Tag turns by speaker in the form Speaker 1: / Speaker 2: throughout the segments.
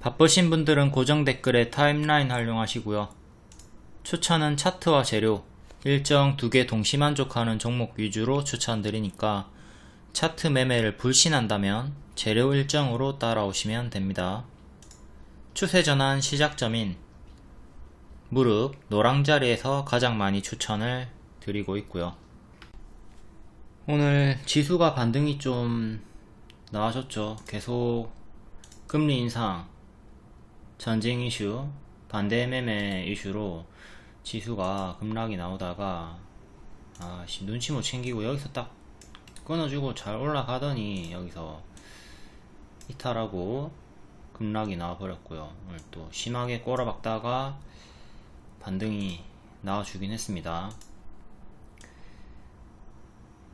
Speaker 1: 바쁘신 분들은 고정 댓글에 타임라인 활용하시고요. 추천은 차트와 재료, 일정 2개 동시 만족하는 종목 위주로 추천드리니까 차트 매매를 불신한다면 재료 일정으로 따라오시면 됩니다. 추세전환 시작점인 무릎 노랑자리에서 가장 많이 추천을 드리고 있고요. 오늘 지수가 반등이 좀 나와줬죠. 계속 금리 인상, 전쟁 이슈, 반대 매매 이슈로 지수가 급락이 나오다가 눈치 못 챙기고 여기서 딱 끊어주고 잘 올라가더니 여기서 이탈하고 급락이 나와버렸고요. 오늘 또 심하게 꼬라박다가 반등이 나와주긴 했습니다.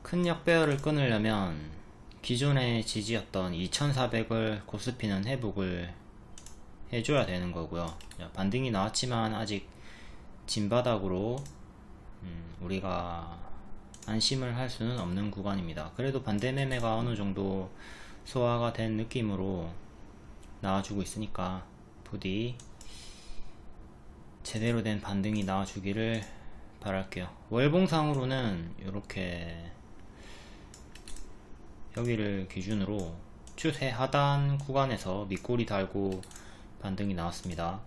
Speaker 1: 큰 역배열을 끊으려면 기존의 지지였던 2400을 코스피는 회복을 해줘야 되는 거고요. 반등이 나왔지만 아직 진바닥으로 우리가 안심을 할 수는 없는 구간입니다. 그래도 반대 매매가 어느 정도 소화가 된 느낌으로 나와주고 있으니까 부디 제대로 된 반등이 나와주기를 바랄게요. 월봉상으로는 이렇게 여기를 기준으로 추세 하단 구간에서 밑꼬리 달고 반등이 나왔습니다.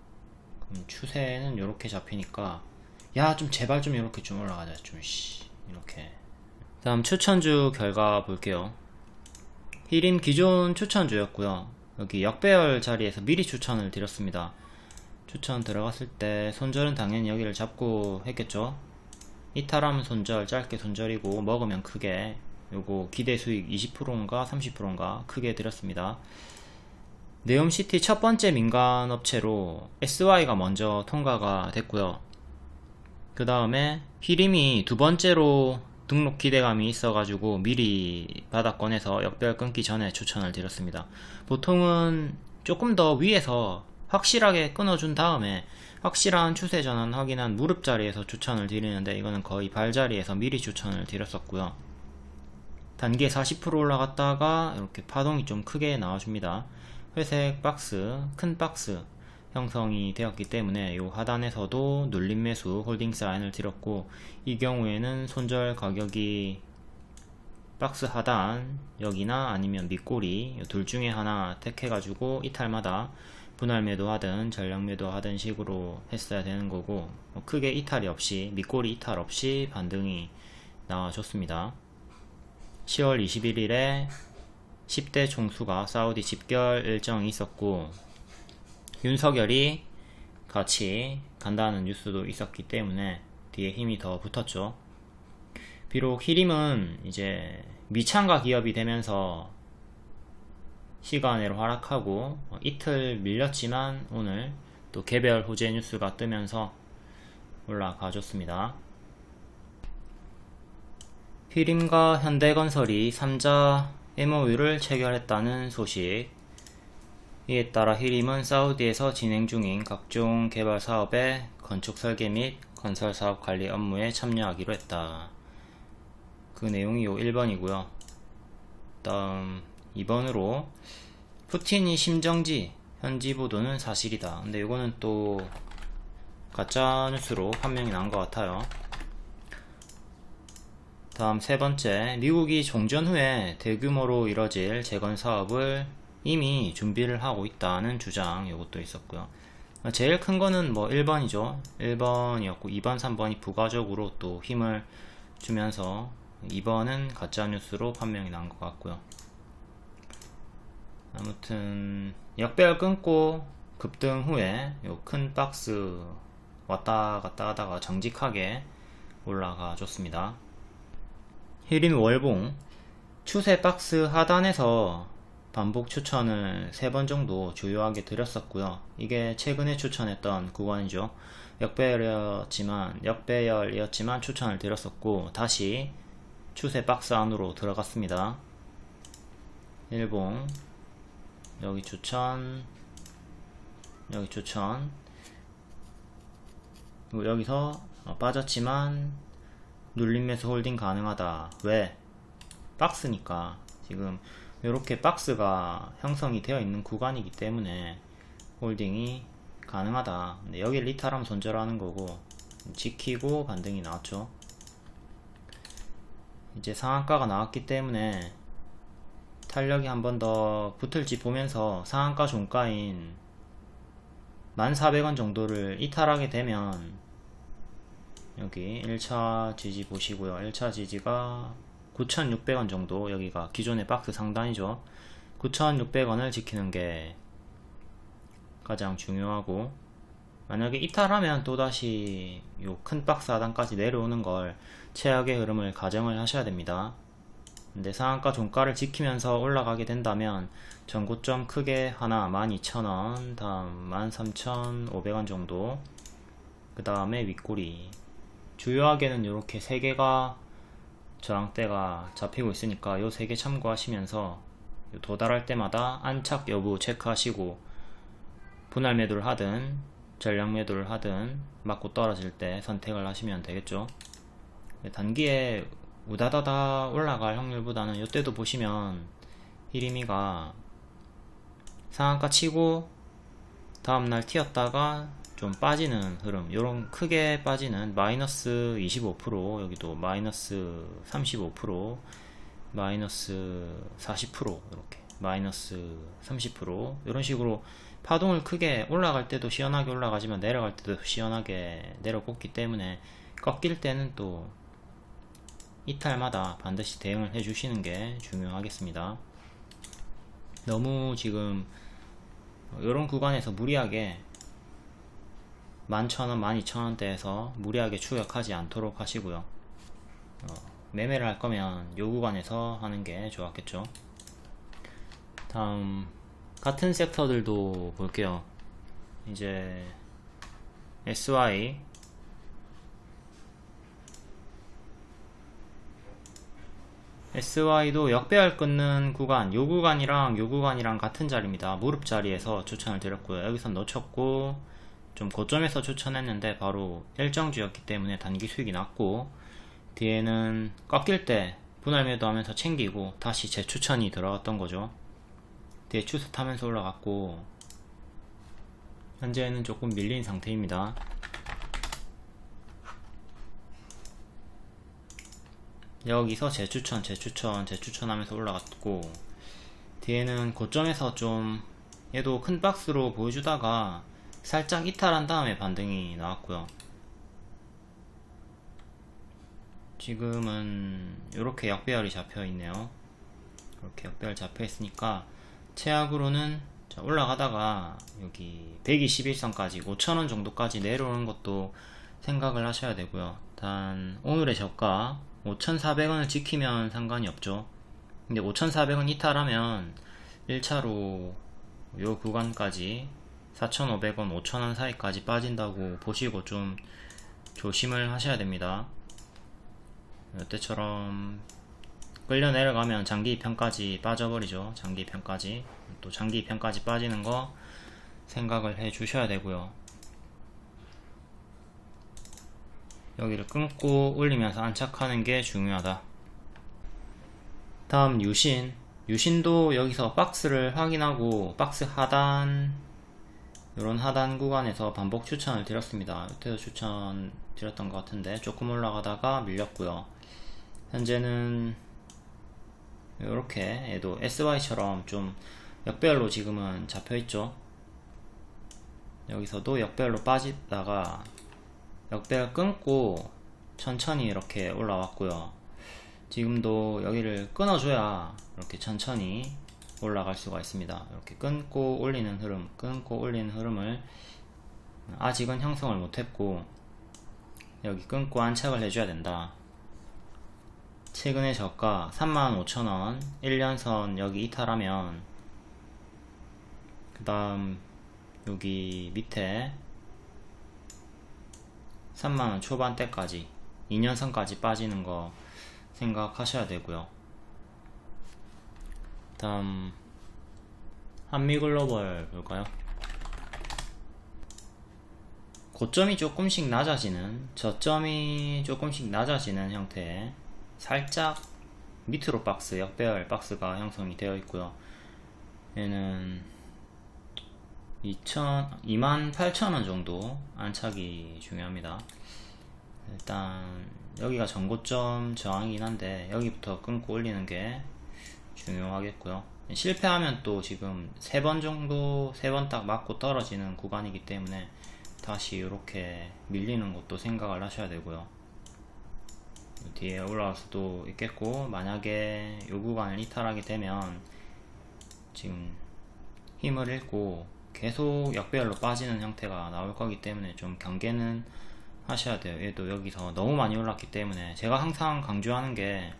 Speaker 1: 그럼 추세는 이렇게 잡히니까 좀 제발 좀 이렇게 좀 올라가자 이렇게. 다음 추천주 결과 볼게요. 히림 기존 추천주였고요. 여기 역배열 자리에서 미리 추천을 드렸습니다. 추천 들어갔을 때 손절은 당연히 여기를 잡고 했겠죠. 이탈하면 손절, 짧게 손절이고 먹으면 크게, 요거 기대 수익 20%인가 30%인가 크게 드렸습니다. 네옴시티 첫 번째 민간 업체로 SY가 먼저 통과가 됐고요. 그 다음에 히림이 두 번째로 등록 기대감이 있어가지고 미리 바닥권에서 역배열 끊기 전에 추천을 드렸습니다. 보통은 조금 더 위에서 확실하게 끊어준 다음에 확실한 추세 전환 확인한 무릎 자리에서 추천을 드리는데 이거는 거의 발 자리에서 미리 추천을 드렸었고요. 단계 40% 올라갔다가 이렇게 파동이 좀 크게 나와줍니다. 회색 박스, 큰 박스 형성이 되었기 때문에 이 하단에서도 눌림 매수 홀딩 사인을 드렸고, 이 경우에는 손절 가격이 박스 하단 여기나 아니면 밑꼬리 둘 중에 하나 택해가지고 이탈마다 분할 매도하든 전량 매도하든 식으로 했어야 되는 거고, 크게 이탈이 없이 밑꼬리 이탈 없이 반등이 나와줬습니다. 10월 21일에 10대 총수가 사우디 집결 일정이 있었고 윤석열이 같이 간다는 뉴스도 있었기 때문에 뒤에 힘이 더 붙었죠. 비록 히림은 이제 미창가 기업이 되면서 시간외로 하락하고 이틀 밀렸지만 오늘 또 개별 호재 뉴스가 뜨면서 올라가 줬습니다. 히림과 현대건설이 3자 MOU를 체결했다는 소식. 이에 따라 히림은 사우디에서 진행 중인 각종 개발 사업의 건축 설계 및 건설 사업 관리 업무에 참여하기로 했다. 그 내용이 요 1번이고요. 다음 2번으로 푸틴이 심정지, 현지 보도는 사실이다. 근데 이거는 또 가짜뉴스로 판명이 난 것 같아요. 다음 세 번째, 미국이 종전 후에 대규모로 이뤄질 재건 사업을 이미 준비를 하고 있다는 주장, 이것도 있었고요. 제일 큰 거는 1번이죠. 1번이었고 2번, 3번이 부가적으로 또 힘을 주면서 2번은 가짜뉴스로 판명이 난 것 같고요. 아무튼 역배열 끊고 급등 후에 요 큰 박스 왔다 갔다 하다가 정직하게 올라가 줬습니다. 히림 월봉 추세 박스 하단에서 반복 추천을 3번 정도 주요하게 드렸었고요. 이게 최근에 추천했던 구간이죠. 역배열이었지만 추천을 드렸었고 다시 추세 박스 안으로 들어갔습니다. 일봉 여기 추천, 여기 추천, 그리고 여기서 빠졌지만 눌림 매수 홀딩 가능하다. 왜? 박스니까. 지금 이렇게 박스가 형성이 되어 있는 구간이기 때문에 홀딩이 가능하다. 근데 여기를 이탈하면 손절하는 거고, 지키고 반등이 나왔죠. 이제 상한가가 나왔기 때문에 탄력이 한 번 더 붙을지 보면서 상한가 종가인 1400원 정도를 이탈하게 되면 여기 1차 지지 보시고요. 1차 지지가 9600원 정도, 여기가 기존의 박스 상단이죠. 9600원을 지키는 게 가장 중요하고, 만약에 이탈하면 또다시 요 큰 박스 하단까지 내려오는 걸 최악의 흐름을 가정을 하셔야 됩니다. 근데 상한가 종가를 지키면서 올라가게 된다면 전고점 크게 하나 12,000원, 다음 13,500원 정도, 그 다음에 윗꼬리 주요하게는 이렇게 3개가 저항대가 잡히고 있으니까 요 3개 참고하시면서 도달할 때마다 안착 여부 체크하시고 분할 매도를 하든 전량 매도를 하든 맞고 떨어질 때 선택을 하시면 되겠죠. 단기에 우다다다 올라갈 확률보다는 이때도 보시면 히리미가 상한가 치고 다음날 튀었다가 좀 빠지는 흐름, 요런 크게 빠지는 마이너스 25%, 여기도 마이너스 35%, 마이너스 40%, 이렇게 마이너스 30%, 이런 식으로 파동을 크게 올라갈 때도 시원하게 올라가지만 내려갈 때도 시원하게 내려꽂기 때문에 꺾일 때는 또 이탈마다 반드시 대응을 해주시는 게 중요하겠습니다. 너무 지금 이런 구간에서 무리하게 11,000원, 12,000원대에서 무리하게 추격하지 않도록 하시고요. 매매를 할 거면 요 구간에서 하는 게 좋았겠죠. 다음 같은 섹터들도 볼게요. 이제 SY도 역배열 끊는 구간, 요 구간이랑 같은 자리입니다. 무릎 자리에서 추천을 드렸고요. 여기서 놓쳤고 좀 고점에서 추천했는데 바로 일정주였기 때문에 단기 수익이 났고, 뒤에는 꺾일 때 분할 매도하면서 챙기고 다시 재추천이 들어갔던 거죠. 뒤에 추세 타면서 올라갔고 현재는 조금 밀린 상태입니다. 여기서 재추천 하면서 올라갔고, 뒤에는 고점에서 좀 얘도 큰 박스로 보여주다가 살짝 이탈한 다음에 반등이 나왔고요. 지금은 이렇게 역배열이 잡혀 있네요. 이렇게 역배열 잡혀 있으니까 최악으로는 올라가다가 여기 121선까지 5,000원 정도까지 내려오는 것도 생각을 하셔야 되고요. 단 오늘의 저가 5,400원을 지키면 상관이 없죠. 근데 5,400원 이탈하면 1차로 요 구간까지 4,500원, 5,000원 사이까지 빠진다고 보시고 좀 조심을 하셔야 됩니다. 이때처럼 끌려 내려가면 장기 2편까지 빠져버리죠. 장기 2편까지. 또 장기 2편까지 빠지는 거 생각을 해 주셔야 되고요. 여기를 끊고 올리면서 안착하는 게 중요하다. 다음 유신도 여기서 박스를 확인하고 박스 하단, 이런 하단 구간에서 반복 추천을 드렸습니다. 이때도 추천 드렸던 것 같은데 조금 올라가다가 밀렸고요. 현재는 이렇게 얘도 SY처럼 좀 역배열로 지금은 잡혀있죠. 여기서도 역배열로 빠지다가 역배열 끊고 천천히 이렇게 올라왔고요. 지금도 여기를 끊어줘야 이렇게 천천히 올라갈 수가 있습니다. 이렇게 끊고 올리는 흐름을 아직은 형성을 못했고 여기 끊고 안착을 해줘야 된다. 최근의 저가 35,000원 1년선 여기 이탈하면 그 다음 여기 밑에 3만원 초반대까지 2년선까지 빠지는 거 생각하셔야 되고요. 다음 한미글로벌 볼까요? 고점이 조금씩 낮아지는, 저점이 조금씩 낮아지는 형태의 살짝 밑으로 박스, 역배열 박스가 형성이 되어 있고요. 얘는 28,000원 정도 안착이 중요합니다. 일단 여기가 전고점 저항이긴 한데 여기부터 끊고 올리는 게 중요하겠고요. 실패하면 또 지금 3번 정도, 3번 딱 맞고 떨어지는 구간이기 때문에 다시 이렇게 밀리는 것도 생각을 하셔야 되고요. 뒤에 올라갈 수도 있겠고, 만약에 이 구간을 이탈하게 되면 지금 힘을 잃고 계속 역배열로 빠지는 형태가 나올 거기 때문에 좀 경계는 하셔야 돼요. 얘도 여기서 너무 많이 올랐기 때문에 제가 항상 강조하는 게,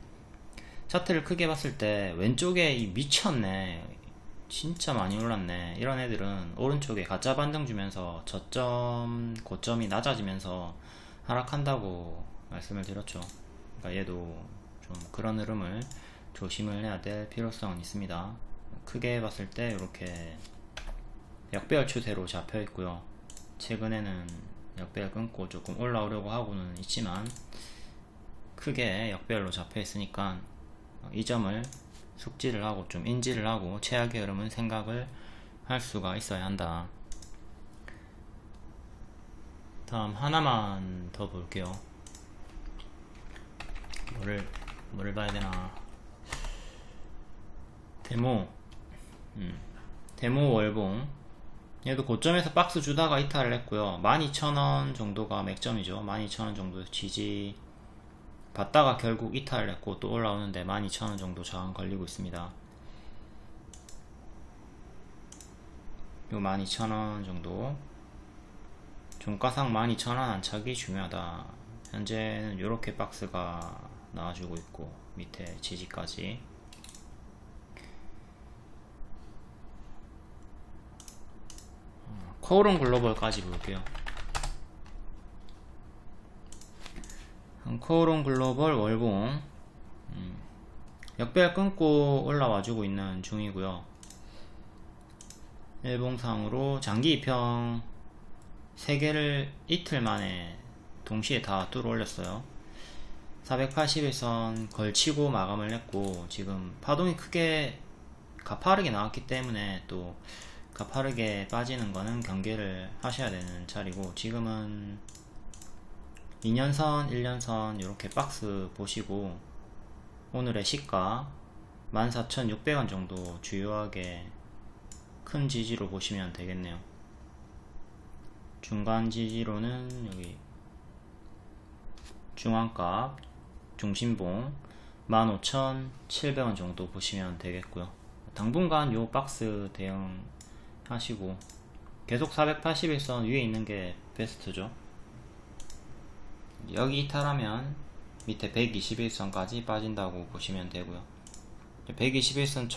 Speaker 1: 차트를 크게 봤을 때 왼쪽에 이 미쳤네, 진짜 많이 올랐네, 이런 애들은 오른쪽에 가짜 반등 주면서 저점 고점이 낮아지면서 하락한다고 말씀을 드렸죠. 그러니까 얘도 좀 그런 흐름을 조심을 해야 될 필요성은 있습니다. 크게 봤을 때 이렇게 역배열 추세로 잡혀 있고요. 최근에는 역배열 끊고 조금 올라오려고 하고는 있지만 크게 역배열로 잡혀 있으니까 이 점을 숙지를 하고 좀 인지를 하고 최악의 흐름은 생각을 할 수가 있어야 한다. 다음 하나만 더 볼게요. 뭐를 봐야 되나. 데모 월봉, 얘도 고점에서 박스 주다가 이탈을 했고요. 12,000원 정도가 맥점이죠. 12,000원 정도 지지 받다가 결국 이탈을 했고 또 올라오는데 12,000원 정도 저항 걸리고 있습니다. 요 12,000원 정도 종가상 12,000원 안착이 중요하다. 현재는 이렇게 박스가 나와주고 있고 밑에 지지까지. 코오롱 글로벌까지 볼게요. 코오롱 글로벌 월봉, 역배열 끊고 올라와주고 있는 중이고요. 일봉상으로 장기 이평 3개를 이틀 만에 동시에 다 뚫어 올렸어요. 481선 걸치고 마감을 했고, 지금 파동이 크게 가파르게 나왔기 때문에 또 가파르게 빠지는 거는 경계를 하셔야 되는 자리고, 지금은 2년선, 1년선 이렇게 박스 보시고 오늘의 시가 14,600원 정도 주요하게 큰 지지로 보시면 되겠네요. 중간 지지로는 여기 중앙값 중심봉 15,700원 정도 보시면 되겠고요. 당분간 요 박스 대응 하시고 계속 481선 위에 있는 게 베스트죠. 여기 이탈하면 밑에 121선까지 빠진다고 보시면 되고요. 121선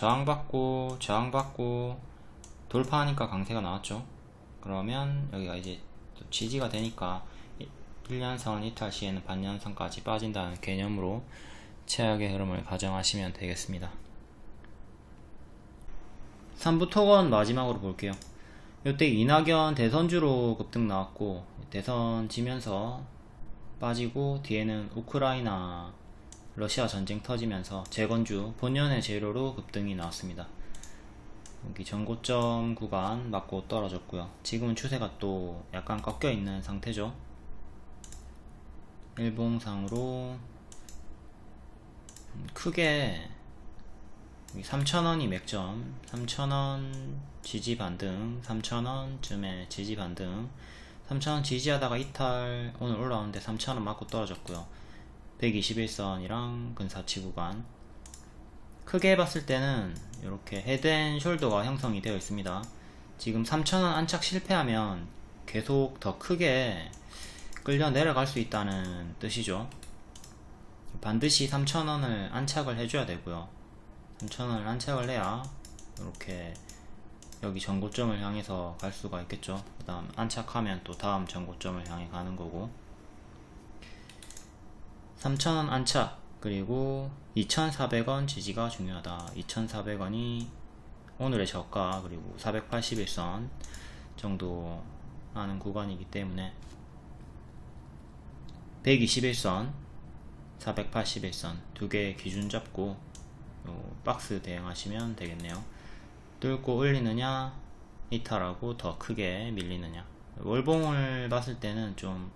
Speaker 1: 저항받고 돌파하니까 강세가 나왔죠. 그러면 여기가 이제 또 지지가 되니까 1년선 이탈 시에는 반년선까지 빠진다는 개념으로 최악의 흐름을 가정하시면 되겠습니다. 3부 토건 마지막으로 볼게요. 이때 이낙연 대선주로 급등 나왔고 대선 지면서 빠지고, 뒤에는 우크라이나 러시아 전쟁 터지면서 재건주 본연의 재료로 급등이 나왔습니다. 여기 전고점 구간 맞고 떨어졌고요. 지금은 추세가 또 약간 꺾여 있는 상태죠. 일봉상으로 크게 3,000원이 맥점, 3,000원 지지 반등, 3,000원쯤에 지지 반등, 3,000원 지지하다가 이탈, 오늘 올라오는데 3,000원 맞고 떨어졌고요. 121선이랑 근사치 구간 크게 봤을 때는 이렇게 헤드앤숄더가 형성이 되어 있습니다. 지금 3,000원 안착 실패하면 계속 더 크게 끌려 내려갈 수 있다는 뜻이죠. 반드시 3,000원을 안착을 해줘야 되고요. 3,000원을 안착을 해야 이렇게 여기 전고점을 향해서 갈 수가 있겠죠. 그 다음 안착하면 또 다음 전고점을 향해 가는 거고, 3,000원 안착 그리고 2,400원 지지가 중요하다. 2,400원이 오늘의 저가, 그리고 481선 정도 하는 구간이기 때문에 121선, 481선 두 개의 기준 잡고 요 박스 대응하시면 되겠네요. 뚫고 올리느냐 이탈하고 더 크게 밀리느냐. 월봉을 봤을 때는 좀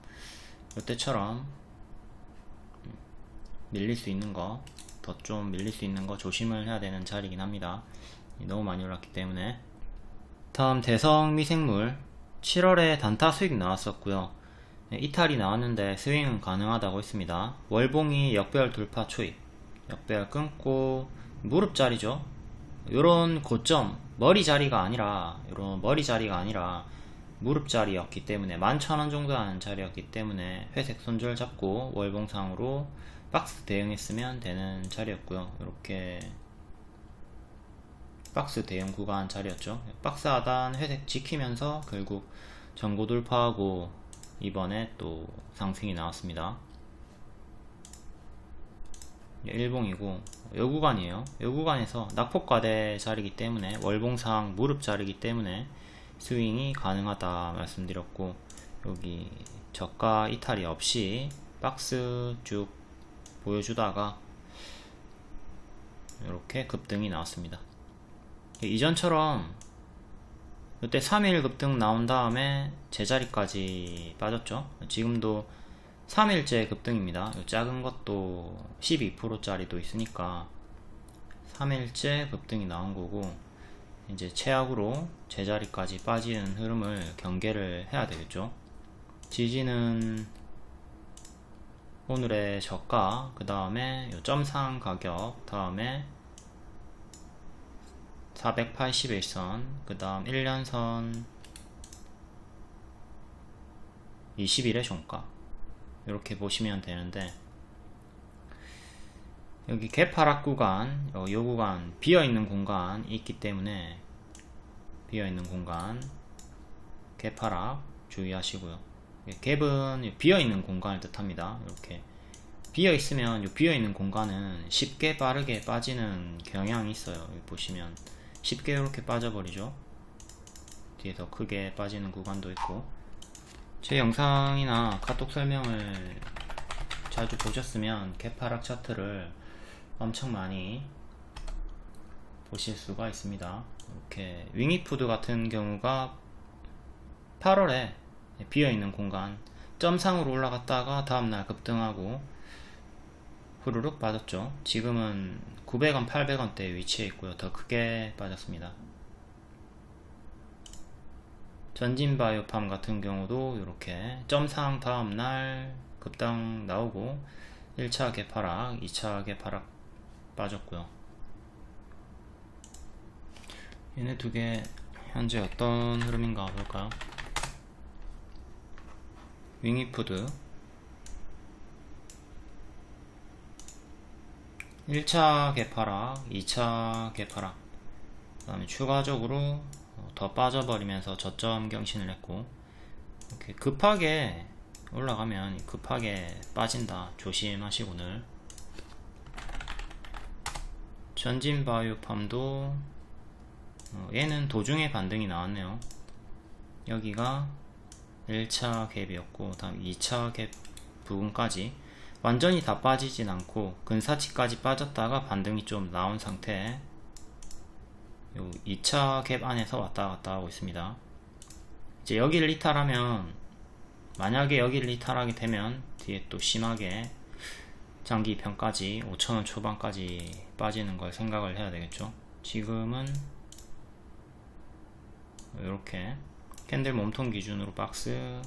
Speaker 1: 이때처럼 밀릴 수 있는 거, 더 좀 밀릴 수 있는 거 조심을 해야 되는 자리긴 합니다. 너무 많이 올랐기 때문에. 다음 대성 미생물 7월에 단타 수익 나왔었고요. 이탈이 나왔는데 스윙은 가능하다고 했습니다. 월봉이 역배열 돌파 초입, 역배열 끊고 무릎 자리죠. 요런 고점, 머리 자리가 아니라 무릎 자리였기 때문에 11,000원 정도 하는 자리였기 때문에 회색 손절 잡고 월봉상으로 박스 대응했으면 되는 자리였고요. 이렇게 박스 대응 구간 자리였죠. 박스 하단 회색 지키면서 결국 전고 돌파하고 이번에 또 상승이 나왔습니다. 일봉이고 요 구간이에요. 요 구간에서 낙폭과대 자리이기 때문에 월봉상 무릎 자리이기 때문에 스윙이 가능하다 말씀드렸고, 여기 저가 이탈이 없이 박스 쭉 보여주다가 이렇게 급등이 나왔습니다. 이전처럼 이때 3일 급등 나온 다음에 제자리까지 빠졌죠. 지금도 3일째 급등입니다. 작은 것도 12%짜리도 있으니까 3일째 급등이 나온 거고, 이제 최악으로 제자리까지 빠지는 흐름을 경계를 해야 되겠죠. 지지는 오늘의 저가, 그 다음에 점상 가격, 다음에 481선, 그 다음 1년선, 20일의 종가, 이렇게 보시면 되는데, 여기 개파락 구간, 요 구간 비어있는 공간이 있기 때문에 비어있는 공간 개파락 주의하시고요. 갭은 비어있는 공간을 뜻합니다. 이렇게 비어있으면 요 비어있는 공간은 쉽게 빠르게 빠지는 경향이 있어요. 여기 보시면 쉽게 이렇게 빠져버리죠. 뒤에 더 크게 빠지는 구간도 있고, 제 영상이나 카톡 설명을 자주 보셨으면 개파락 차트를 엄청 많이 보실 수가 있습니다. 이렇게 윙이푸드 같은 경우가 8월에 비어있는 공간 점상으로 올라갔다가 다음날 급등하고 후루룩 빠졌죠. 지금은 900원, 800원대 위치해 있고요. 더 크게 빠졌습니다. 전진바이오팜 같은 경우도 이렇게 점상 다음날 급등 나오고 1차 개파락, 2차 개파락 빠졌고요. 얘네 두 개 현재 어떤 흐름인가 볼까요? 윙이푸드 1차 개파락, 2차 개파락, 그 다음에 추가적으로 더 빠져버리면서 저점 경신을 했고, 이렇게 급하게 올라가면 급하게 빠진다 조심하시고, 오늘 전진바이오팜도 얘는 도중에 반등이 나왔네요. 여기가 1차 갭이었고 다음 2차 갭 부분까지 완전히 다 빠지진 않고 근사치까지 빠졌다가 반등이 좀 나온 상태, 요 2차 갭 안에서 왔다 갔다 하고 있습니다. 이제 여기를 이탈하면, 만약에 여기를 이탈하게 되면 뒤에 또 심하게 장기평까지 5,000원 초반까지 빠지는 걸 생각을 해야 되겠죠. 지금은 이렇게 캔들 몸통 기준으로 박스,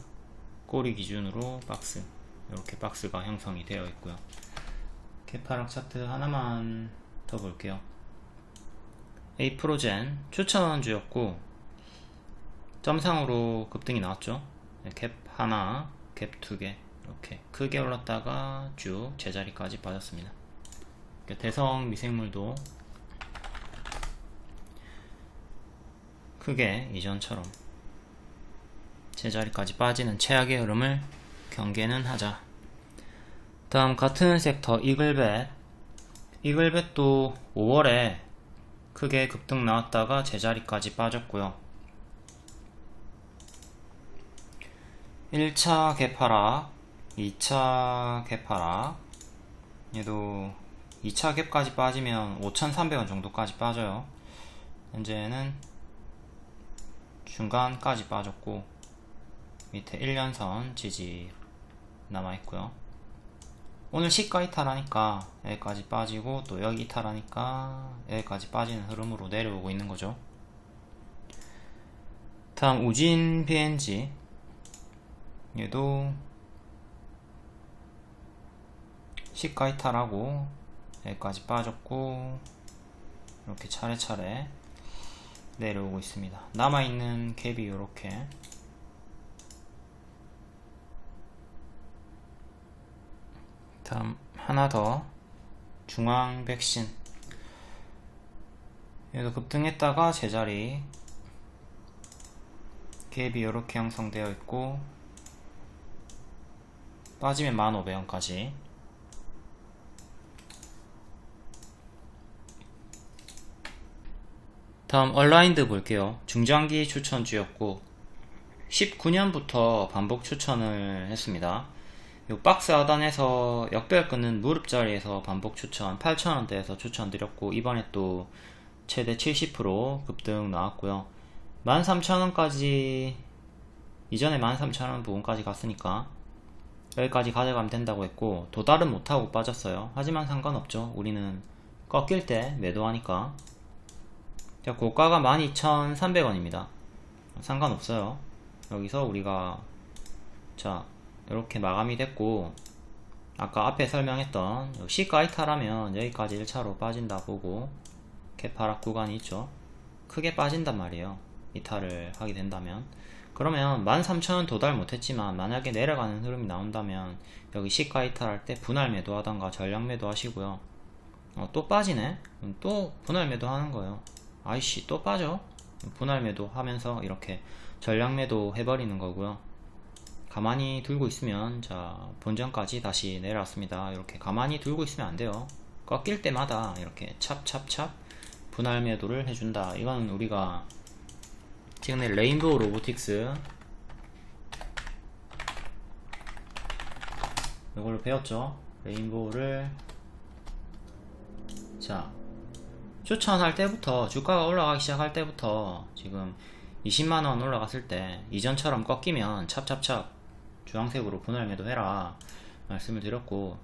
Speaker 1: 꼬리 기준으로 박스, 이렇게 박스가 형성이 되어 있고요. 개파락 차트 하나만 더 볼게요. 에이프로젠 추천주였고 점상으로 급등이 나왔죠. 갭 하나, 갭 두 개, 이렇게 크게 올랐다가 쭉 제자리까지 빠졌습니다. 대성 미생물도 크게 이전처럼 제자리까지 빠지는 최악의 흐름을 경계는 하자. 다음 같은 섹터 이글벳도 5월에 크게 급등 나왔다가 제자리까지 빠졌고요. 1차 개파락, 2차 개파락, 얘도 2차 갭까지 빠지면 5,300원 정도까지 빠져요. 현재는 중간까지 빠졌고 밑에 1년선 지지 남아있고요. 오늘 시가 이탈하니까 여기까지 빠지고 또 여기 이탈하니까 여기까지 빠지는 흐름으로 내려오고 있는 거죠. 다음 우진 BNG, 얘도 시가 이탈하고 여기까지 빠졌고 이렇게 차례차례 내려오고 있습니다. 남아있는 갭이 이렇게 다음 하나 더 중앙백신, 얘도 급등했다가 제자리 갭이 이렇게 형성되어 있고 빠지면 15,000원까지. 다음 얼라인드 볼게요. 중장기 추천주였고 19년부터 반복 추천을 했습니다. 요 박스 하단에서 역별 끊는 무릎 자리에서 반복 추천 8,000원대에서 추천드렸고 이번에 또 최대 70% 급등 나왔고요. 13,000원까지, 이전에 13,000원 부분까지 갔으니까 여기까지 가져가면 된다고 했고 도달은 못하고 빠졌어요. 하지만 상관없죠. 우리는 꺾일 때 매도하니까. 자, 고가가 12,300원입니다 상관없어요. 여기서 우리가 자 이렇게 마감이 됐고, 아까 앞에 설명했던 시가 이탈하면 여기까지 1차로 빠진다 보고 개파락 구간이 있죠. 크게 빠진단 말이에요. 이탈을 하게 된다면. 그러면 13,000원 도달 못했지만 만약에 내려가는 흐름이 나온다면 여기 시가 이탈할 때 분할 매도 하던가 전량 매도 하시고요. 또 빠지네? 또 분할 매도 하는 거예요. 아이씨 또 빠져? 분할 매도 하면서 이렇게 전량 매도 해버리는 거고요. 가만히 들고 있으면, 자 본전까지 다시 내려왔습니다. 이렇게 가만히 들고 있으면 안 돼요. 꺾일 때마다 이렇게 찹찹찹 분할 매도를 해준다. 이건 우리가 최근에 레인보우 로보틱스 이걸로 배웠죠. 레인보우를 자 추천할 때부터, 주가가 올라가기 시작할 때부터 지금 20만원 올라갔을 때 이전처럼 꺾이면 찹찹찹 주황색으로 분할 매도 해라 말씀을 드렸고,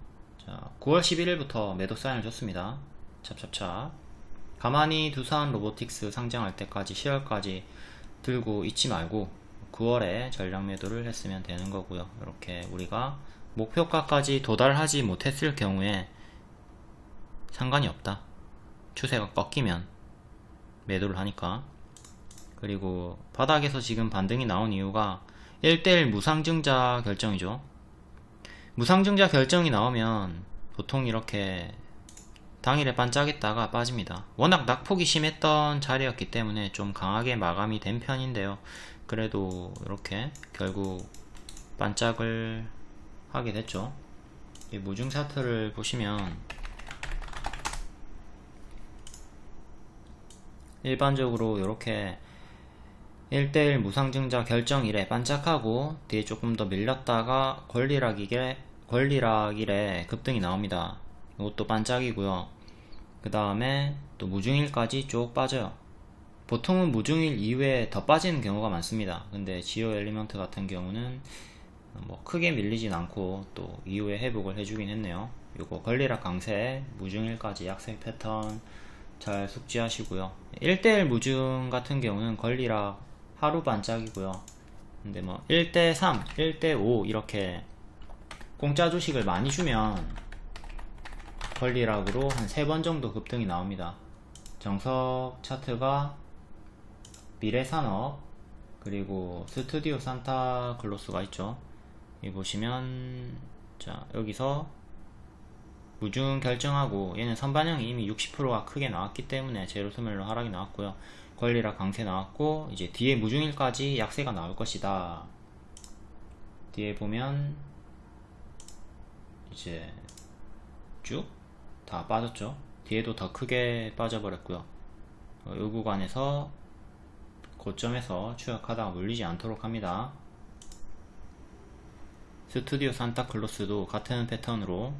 Speaker 1: 자 9월 11일부터 매도 사인을 줬습니다. 찹찹찹 가만히 두산 로보틱스 상장할 때까지 10월까지 들고 있지 말고 9월에 전량 매도를 했으면 되는 거고요. 이렇게 우리가 목표가까지 도달하지 못했을 경우에 상관이 없다. 추세가 꺾이면 매도를 하니까. 그리고 바닥에서 지금 반등이 나온 이유가 1대1 무상증자 결정이죠. 무상증자 결정이 나오면 보통 이렇게 당일에 반짝했다가 빠집니다. 워낙 낙폭이 심했던 자리였기 때문에 좀 강하게 마감이 된 편인데요. 그래도 이렇게 결국 반짝을 하게 됐죠. 이 무증 차트를 보시면 일반적으로 이렇게 1대1 무상증자 결정일에 반짝하고 뒤에 조금 더 밀렸다가 권리락일에 급등이 나옵니다. 이것도 반짝이고요. 그 다음에 또 무증일까지 쭉 빠져요. 보통은 무증일 이후에 더 빠지는 경우가 많습니다. 근데 지오 엘리먼트 같은 경우는 뭐 크게 밀리진 않고 또 이후에 회복을 해주긴 했네요. 요거 권리락 강세 무증일까지 약세 패턴 잘 숙지하시고요. 1대1 무증 같은 경우는 권리락 하루 반짝이고요. 근데 뭐 1대3, 1대5 이렇게 공짜 주식을 많이 주면 권리락으로 한 3번 정도 급등이 나옵니다. 정석 차트가 미래산업 그리고 스튜디오 산타클로스가 있죠. 이 보시면 자 여기서 무증 결정하고 얘는 선반영이 이미 60%가 크게 나왔기 때문에 제로스멜로 하락이 나왔고요. 권리락 강세 나왔고 이제 뒤에 무증일까지 약세가 나올 것이다. 뒤에 보면 이제 쭉 다 빠졌죠. 뒤에도 더 크게 빠져버렸고요. 이 구간에서 고점에서 추격하다가 물리지 않도록 합니다. 스튜디오 산타클로스도 같은 패턴으로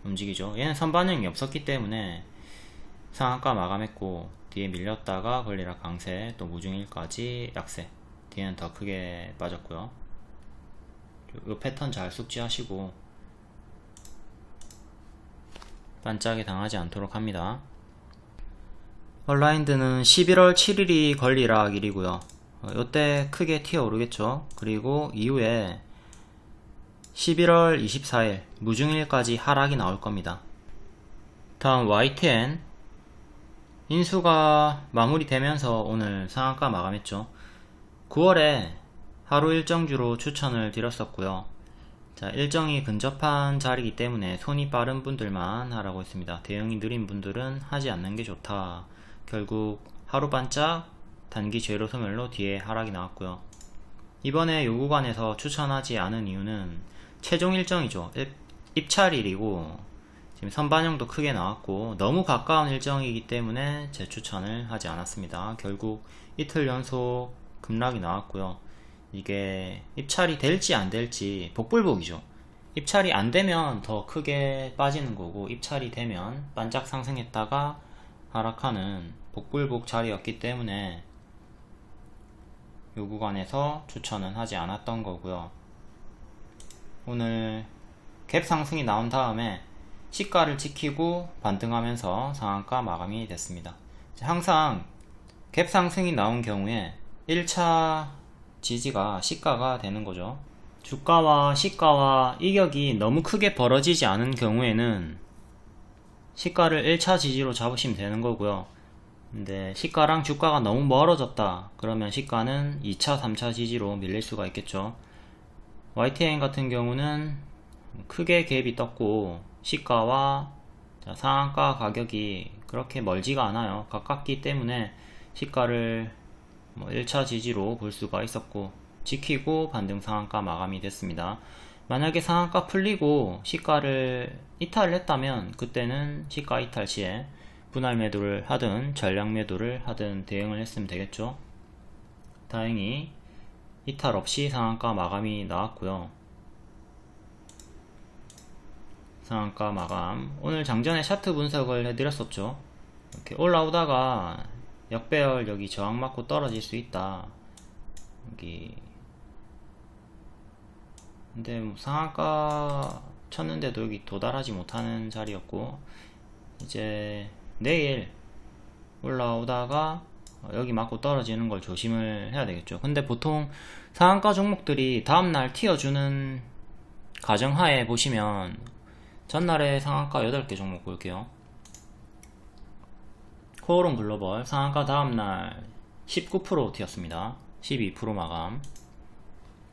Speaker 1: 움직이죠. 얘는 선반영이 없었기 때문에 상한가 마감했고 뒤에 밀렸다가 권리락 강세 또 무증일까지 약세 뒤에는 더 크게 빠졌고요. 이 패턴 잘 숙지하시고 반짝이 당하지 않도록 합니다. 얼라인드는 11월 7일이 권리락일이고요. 이때 크게 튀어 오르겠죠. 그리고 이후에 11월 24일 무중일까지 하락이 나올 겁니다. 다음 YTN 인수가 마무리되면서 오늘 상한가 마감했죠. 9월에 하루 일정주로 추천을 드렸었고요. 자, 일정이 근접한 자리이기 때문에 손이 빠른 분들만 하라고 했습니다. 대응이 느린 분들은 하지 않는 게 좋다. 결국 하루 반짝 단기 제로 소멸로 뒤에 하락이 나왔고요. 이번에 요 구간에서 추천하지 않은 이유는 최종 일정이죠. 입찰일이고 지금 선반영도 크게 나왔고 너무 가까운 일정이기 때문에 재추천을 하지 않았습니다. 결국 이틀 연속 급락이 나왔고요. 이게 입찰이 될지 안 될지 복불복이죠. 입찰이 안 되면 더 크게 빠지는 거고 입찰이 되면 반짝 상승했다가 하락하는 복불복 자리였기 때문에 이 구간에서 추천은 하지 않았던 거고요. 오늘 갭 상승이 나온 다음에 시가를 지키고 반등하면서 상한가 마감이 됐습니다. 항상 갭 상승이 나온 경우에 1차 지지가 시가가 되는 거죠. 주가와 시가와 이격이 너무 크게 벌어지지 않은 경우에는 시가를 1차 지지로 잡으시면 되는 거고요. 근데 시가랑 주가가 너무 멀어졌다 그러면 시가는 2차 3차 지지로 밀릴 수가 있겠죠. YTN 같은 경우는 크게 갭이 떴고 시가와 상한가 가격이 그렇게 멀지가 않아요. 가깝기 때문에 시가를 1차 지지로 볼 수가 있었고 지키고 반등 상한가 마감이 됐습니다. 만약에 상한가 풀리고 시가를 이탈을 했다면 그때는 시가 이탈 시에 분할 매도를 하든 전량 매도를 하든 대응을 했으면 되겠죠. 다행히 이탈 없이 상한가 마감이 나왔고요. 상한가 마감. 오늘 장전에 차트 분석을 해드렸었죠. 이렇게 올라오다가 역배열 여기 저항 맞고 떨어질 수 있다. 여기 근데 상한가 쳤는데도 여기 도달하지 못하는 자리였고 이제 내일 올라오다가 여기 맞고 떨어지는 걸 조심을 해야 되겠죠. 근데 보통 상한가 종목들이 다음날 튀어주는 가정하에 보시면 전날에 상한가 8개 종목 볼게요. 코오롱 글로벌 상한가 다음날 19% 튀었습니다. 12% 마감.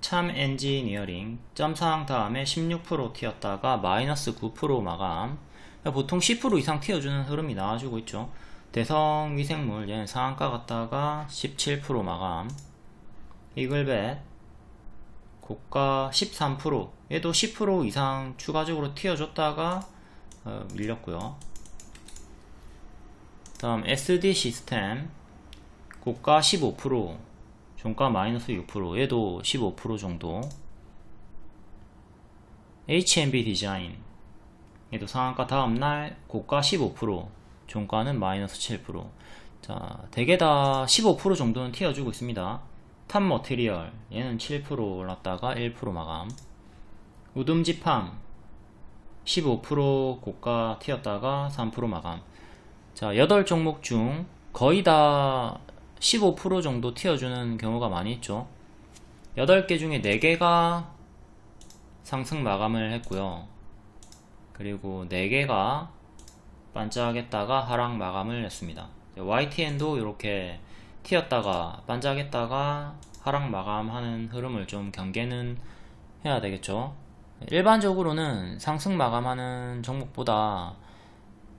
Speaker 1: 참 엔지니어링 점상 다음에 16% 튀었다가 마이너스 9% 마감. 보통 10% 이상 튀어주는 흐름이 나와주고 있죠. 대성 위생물 얘는 상한가 갔다가 17% 마감. 이글벳 고가 13% 얘도 10% 이상 추가적으로 튀어줬다가 밀렸고요. 다음 SD 시스템 고가 15% 종가 마이너스 6% 얘도 15% 정도. HMB 디자인 얘도 상한가 다음날 고가 15% 종가는 마이너스 7%. 자, 대개 다 15% 정도는 튀어주고 있습니다. 탑 머티리얼 얘는 7% 올랐다가 1% 마감. 우듬지팜 15% 고가 튀었다가 3% 마감. 자, 8종목 중 거의 다 15% 정도 튀어주는 경우가 많이 있죠. 8개 중에 4개가 상승 마감을 했고요. 그리고 4개가 반짝했다가 하락 마감을 했습니다. YTN도 이렇게 튀었다가 반짝했다가 하락 마감하는 흐름을 좀 경계는 해야 되겠죠. 일반적으로는 상승 마감하는 종목보다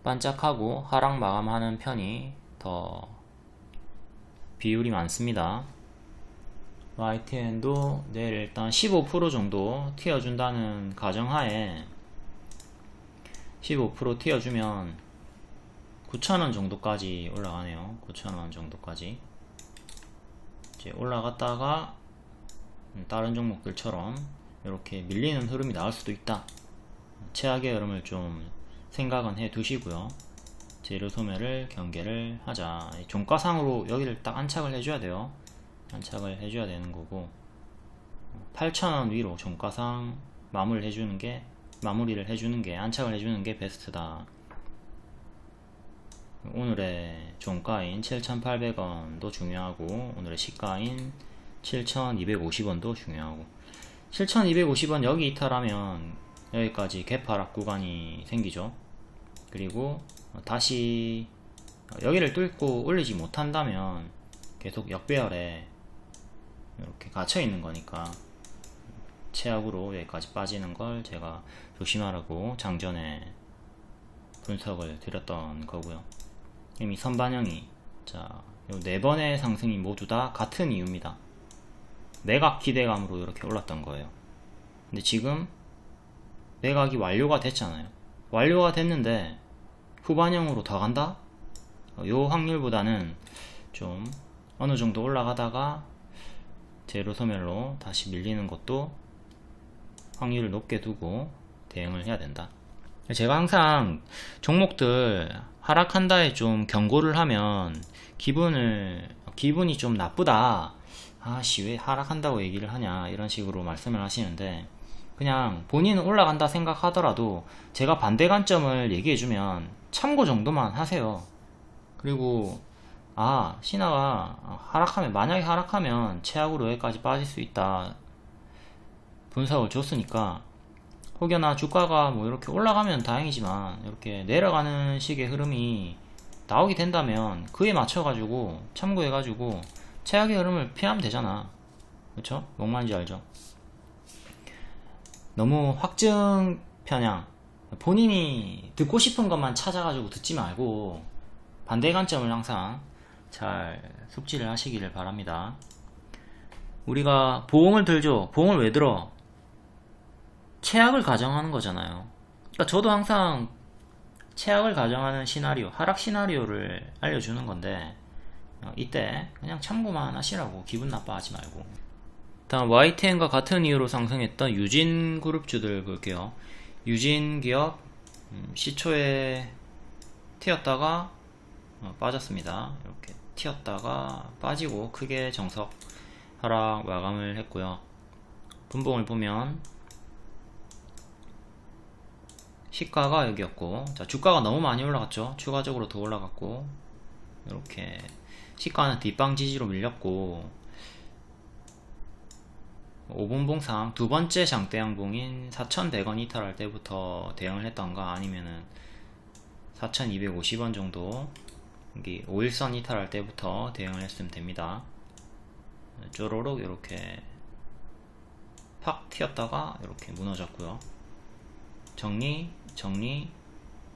Speaker 1: 반짝하고 하락 마감하는 편이 더 비율이 많습니다. YTN도 내일 일단 15% 정도 튀어준다는 가정하에 15% 튀어주면 9,000원 정도까지 올라가네요. 9,000원 정도까지 이제 올라갔다가 다른 종목들처럼 이렇게 밀리는 흐름이 나올 수도 있다. 최악의 흐름을 좀 생각은 해 두시고요. 재료 소매를 경계를 하자. 종가상으로 여기를 딱 안착을 해줘야 돼요. 안착을 해줘야 되는 거고, 8,000원 위로 종가상 마무리를 해주는 게 안착을 해주는 게 베스트다. 오늘의 종가인 7,800원도 중요하고, 오늘의 시가인 7,250원도 중요하고, 7,250원 여기 이탈하면 여기까지 갭하락 구간이 생기죠. 그리고 다시 여기를 뚫고 올리지 못한다면 계속 역배열에 이렇게 갇혀 있는 거니까 최악으로 여기까지 빠지는 걸 제가 조심하라고 장전에 분석을 드렸던 거고요. 이미 선반영이, 자, 요 4번의 상승이 모두 다 같은 이유입니다. 매각 기대감으로 이렇게 올랐던 거예요. 근데 지금 매각이 완료가 됐잖아요. 완료가 됐는데 후반영으로 더 간다? 요 확률보다는 좀 어느 정도 올라가다가 제로 소멸로 다시 밀리는 것도 확률을 높게 두고 대응을 해야 된다. 제가 항상 종목들 하락한다에 좀 경고를 하면 기분이 좀 나쁘다, 아씨 왜 하락한다고 얘기를 하냐, 이런 식으로 말씀을 하시는데, 그냥 본인은 올라간다 생각하더라도 제가 반대 관점을 얘기해주면 참고 정도만 하세요. 그리고 신화가 만약에 하락하면 최악으로 여기까지 빠질 수 있다 분석을 줬으니까, 혹여나 주가가 뭐 이렇게 올라가면 다행이지만 이렇게 내려가는 식의 흐름이 나오게 된다면 그에 맞춰가지고 참고해가지고 최악의 흐름을 피하면 되잖아. 그쵸? 뭔 말인지 알죠? 너무 확증 편향, 본인이 듣고 싶은 것만 찾아가지고 듣지 말고 반대 관점을 항상 잘 숙지를 하시기를 바랍니다. 우리가 보험을 들죠. 보험을 왜 들어? 최악을 가정하는 거잖아요. 그러니까 저도 항상 최악을 가정하는 시나리오, 하락 시나리오를 알려주는 건데, 이때 그냥 참고만 하시라고, 기분 나빠하지 말고. 다음 YTN과 같은 이유로 상승했던 유진그룹주들 볼게요. 유진기업 시초에 튀었다가 빠졌습니다. 이렇게 튀었다가 빠지고 크게 정석 하락 마감을 했고요. 분봉을 보면 시가가 여기였고, 자, 주가가 너무 많이 올라갔죠. 추가적으로 더 올라갔고, 이렇게 시가는 뒷방 지지로 밀렸고, 5분봉상 두 번째 장대 양봉인 4,100원 이탈할 때부터 대응을 했던가, 아니면은 4,250원 정도 여기 5일선 이탈할 때부터 대응을 했으면 됩니다. 쪼로록 이렇게 팍 튀었다가 이렇게 무너졌고요.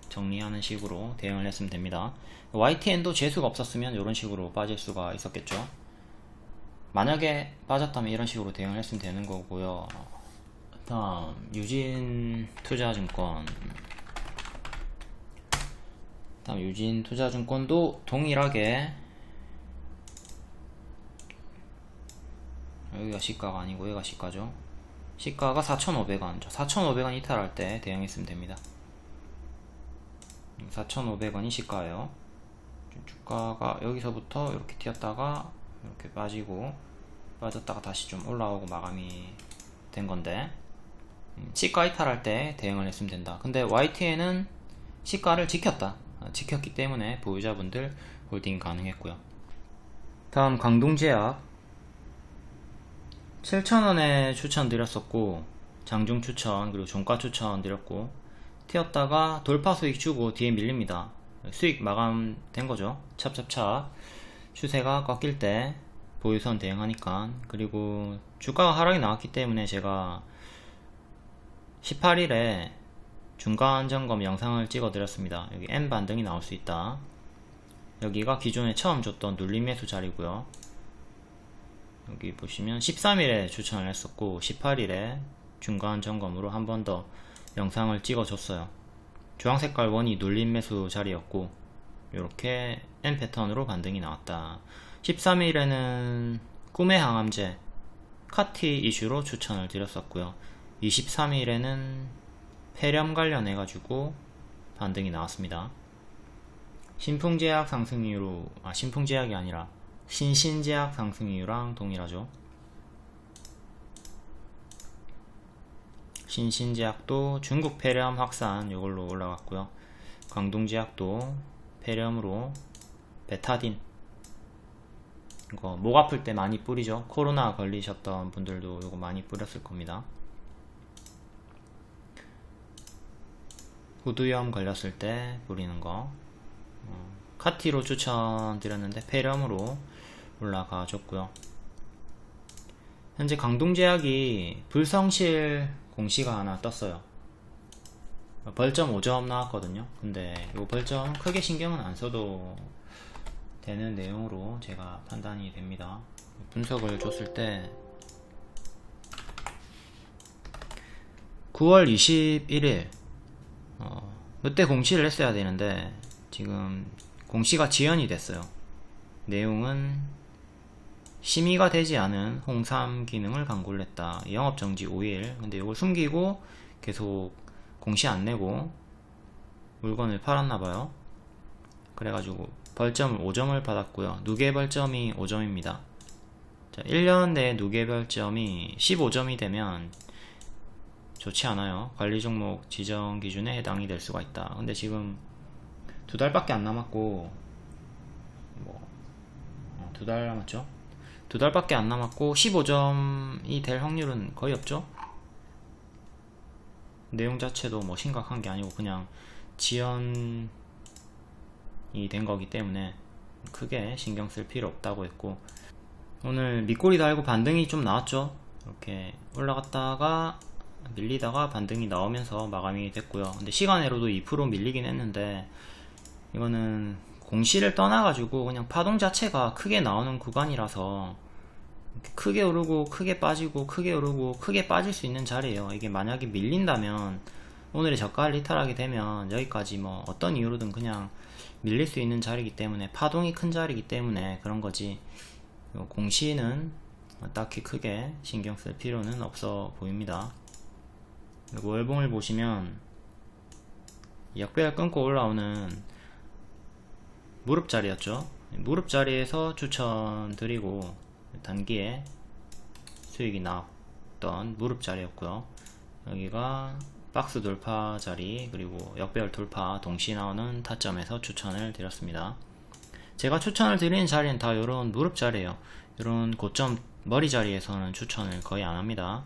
Speaker 1: 정리하는 식으로 대응을 했으면 됩니다. YTN도 재수가 없었으면 이런 식으로 빠질 수가 있었겠죠. 만약에 빠졌다면 이런 식으로 대응을 했으면 되는 거고요. 다음 유진투자증권도 동일하게, 여기가 시가가 아니고 여기가 시가죠. 시가가 4,500원, 4,500원 이탈할 때 대응했으면 됩니다. 4,500원이 시가예요. 주가가 여기서부터 이렇게 튀었다가 이렇게 빠졌다가 다시 좀 올라오고 마감이 된 건데, 시가 이탈할 때 대응을 했으면 된다. 근데 YTN은 시가를 지켰기 때문에 보유자분들 홀딩 가능했고요. 다음 강동제약 7,000원에 추천드렸었고, 장중 추천 그리고 종가 추천 드렸고, 튀었다가 돌파 수익 주고 뒤에 밀립니다. 수익 마감된 거죠. 찹찹찹 추세가 꺾일 때 보유선 대응하니까. 그리고 주가가 하락이 나왔기 때문에 제가 18일에 중간 점검 영상을 찍어 드렸습니다. 여기 N 반등이 나올 수 있다. 여기가 기존에 처음 줬던 눌림 매수 자리고요. 여기 보시면 13일에 추천을 했었고 18일에 중간 점검으로 한 번 더 영상을 찍어 줬어요. 주황색깔 원이 눌림 매수 자리였고, 이렇게 N 패턴으로 반등이 나왔다. 13일에는 꿈의 항암제 카티 이슈로 추천을 드렸었고요. 23일에는 폐렴 관련해 가지고 반등이 나왔습니다. 신풍제약 상승 이후로, 신풍제약이 아니라 신신제약 상승 이유랑 동일하죠. 신신제약도 중국 폐렴 확산 이걸로 올라갔고요. 광동제약도 폐렴으로 베타딘, 이거 목 아플 때 많이 뿌리죠. 코로나 걸리셨던 분들도 이거 많이 뿌렸을 겁니다. 후두염 걸렸을 때 뿌리는 거. 카티로 추천드렸는데 폐렴으로 올라가 줬고요. 현재 강동제약이 불성실 공시가 하나 떴어요. 벌점 5점 나왔거든요. 근데 이 벌점 크게 신경은 안 써도 되는 내용으로 제가 판단이 됩니다. 분석을 줬을 때 9월 21일 이때 공시를 했어야 되는데 지금 공시가 지연이 됐어요. 내용은 심의가 되지 않은 홍삼 기능을 강구를 했다. 영업정지 5일. 근데 이걸 숨기고 계속 공시 안 내고 물건을 팔았나봐요. 그래가지고 벌점을 5점을 받았고요. 누계 벌점이 5점입니다. 자, 1년 내 누계 벌점이 15점이 되면 좋지 않아요. 관리 종목 지정 기준에 해당이 될 수가 있다. 근데 지금 2달밖에 안 남았고, 2달 남았죠? 2달밖에 안 남았고 15점이 될 확률은 거의 없죠. 내용 자체도 뭐 심각한 게 아니고 그냥 지연이 된 거기 때문에 크게 신경 쓸 필요 없다고 했고, 오늘 밑꼬리 달고 반등이 좀 나왔죠. 이렇게 올라갔다가 밀리다가 반등이 나오면서 마감이 됐고요. 근데 시간으로도 2% 밀리긴 했는데 이거는 공시를 떠나가지고 그냥 파동 자체가 크게 나오는 구간이라서 크게 오르고 크게 빠지고 크게 오르고 크게 빠질 수 있는 자리예요. 이게 만약에 밀린다면, 오늘의 저가를 이탈하게 되면 여기까지 뭐 어떤 이유로든 그냥 밀릴 수 있는 자리이기 때문에, 파동이 큰 자리이기 때문에 그런 거지, 공시는 딱히 크게 신경 쓸 필요는 없어 보입니다. 그리고 월봉을 보시면 역배열 끊고 올라오는 무릎 자리였죠. 무릎 자리에서 추천드리고 단기에 수익이 나왔던 무릎 자리였고요. 여기가 박스 돌파 자리, 그리고 역배열 돌파 동시에 나오는 타점에서 추천을 드렸습니다. 제가 추천을 드리는 자리는 다 이런 무릎 자리예요. 이런 고점 머리 자리에서는 추천을 거의 안 합니다.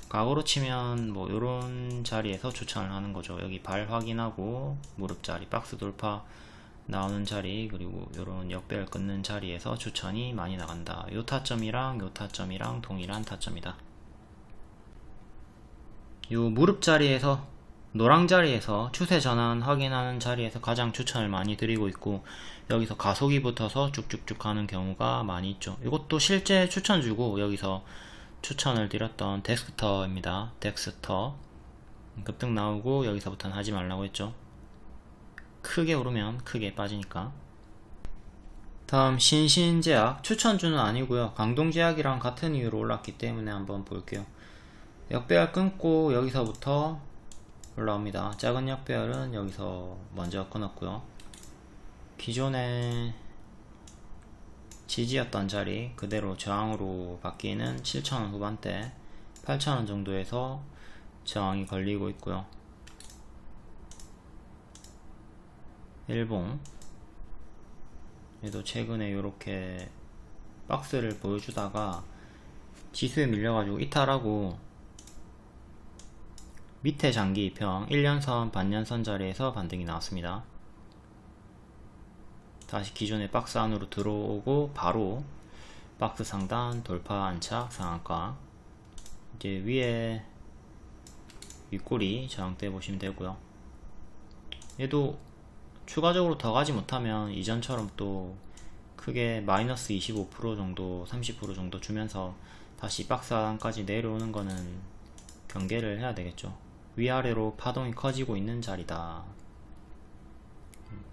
Speaker 1: 과거로 치면 뭐 이런 자리에서 추천을 하는 거죠. 여기 발 확인하고 무릎 자리, 박스 돌파 나오는 자리, 그리고 이런 역배열 끊는 자리에서 추천이 많이 나간다. 요 타점이랑 요 타점이랑 동일한 타점이다. 요 무릎 자리에서, 노랑 자리에서 추세 전환 확인하는 자리에서 가장 추천을 많이 드리고 있고, 여기서 가속이 붙어서 쭉쭉쭉 가는 경우가 많이 있죠. 이것도 실제 추천 주고 여기서 추천을 드렸던 덱스터입니다. 덱스터 급등 나오고 여기서부터는 하지 말라고 했죠. 크게 오르면 크게 빠지니까. 다음 신신제약, 추천주는 아니고요. 강동제약이랑 같은 이유로 올랐기 때문에 한번 볼게요. 역배열 끊고 여기서부터 올라옵니다. 작은 역배열은 여기서 먼저 끊었고요. 기존의 지지였던 자리 그대로 저항으로 바뀌는 7,000원 후반대, 8,000원 정도에서 저항이 걸리고 있고요. 일봉 얘도 최근에 이렇게 박스를 보여주다가 지수에 밀려가지고 이탈하고 밑에 장기 이평 1년선 반년선 자리에서 반등이 나왔습니다. 다시 기존의 박스 안으로 들어오고 바로 박스 상단 돌파 안착 상한가, 이제 위에 윗꼬리 저항대 보시면 되고요. 얘도 추가적으로 더 가지 못하면 이전처럼 또 크게 마이너스 25% 정도 30% 정도 주면서 다시 박스 하단까지 내려오는 거는 경계를 해야 되겠죠. 위아래로 파동이 커지고 있는 자리다.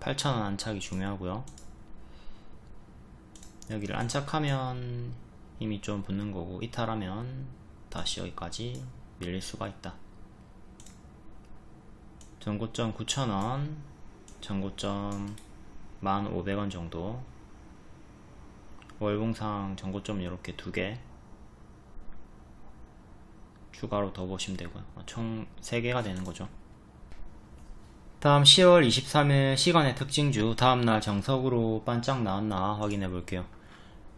Speaker 1: 8,000원 안착이 중요하고요. 여기를 안착하면 힘이 좀 붙는 거고, 이탈하면 다시 여기까지 밀릴 수가 있다. 전고점 9,000원, 전고점 1,500원 정도 월봉상 전고점 이렇게 2개 추가로 더 보시면 되고요. 총 3개가 되는 거죠. 다음 10월 23일 시간의 특징주 다음날 정석으로 반짝 나왔나 확인해 볼게요.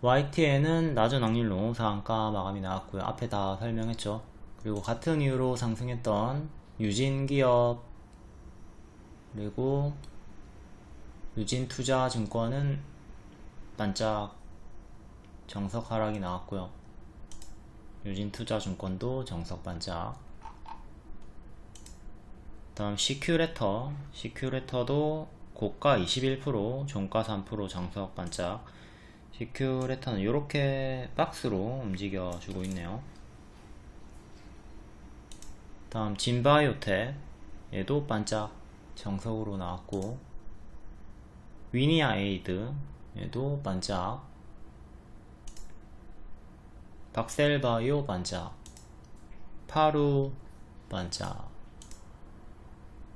Speaker 1: YTN은 낮은 확률로 상한가 마감이 나왔고요. 앞에 다 설명했죠. 그리고 같은 이유로 상승했던 유진기업 그리고 유진투자증권은 반짝 정석 하락이 나왔고요. 유진투자증권도 정석 반짝. 다음 CQ레터도 고가 21% 종가 3% 정석 반짝. CQ레터는 이렇게 박스로 움직여 주고 있네요. 다음 진바이오텍 얘도 반짝 정석으로 나왔고, 위니아에이드 얘도 반짝, 박셀바이오 반짝, 파루 반짝,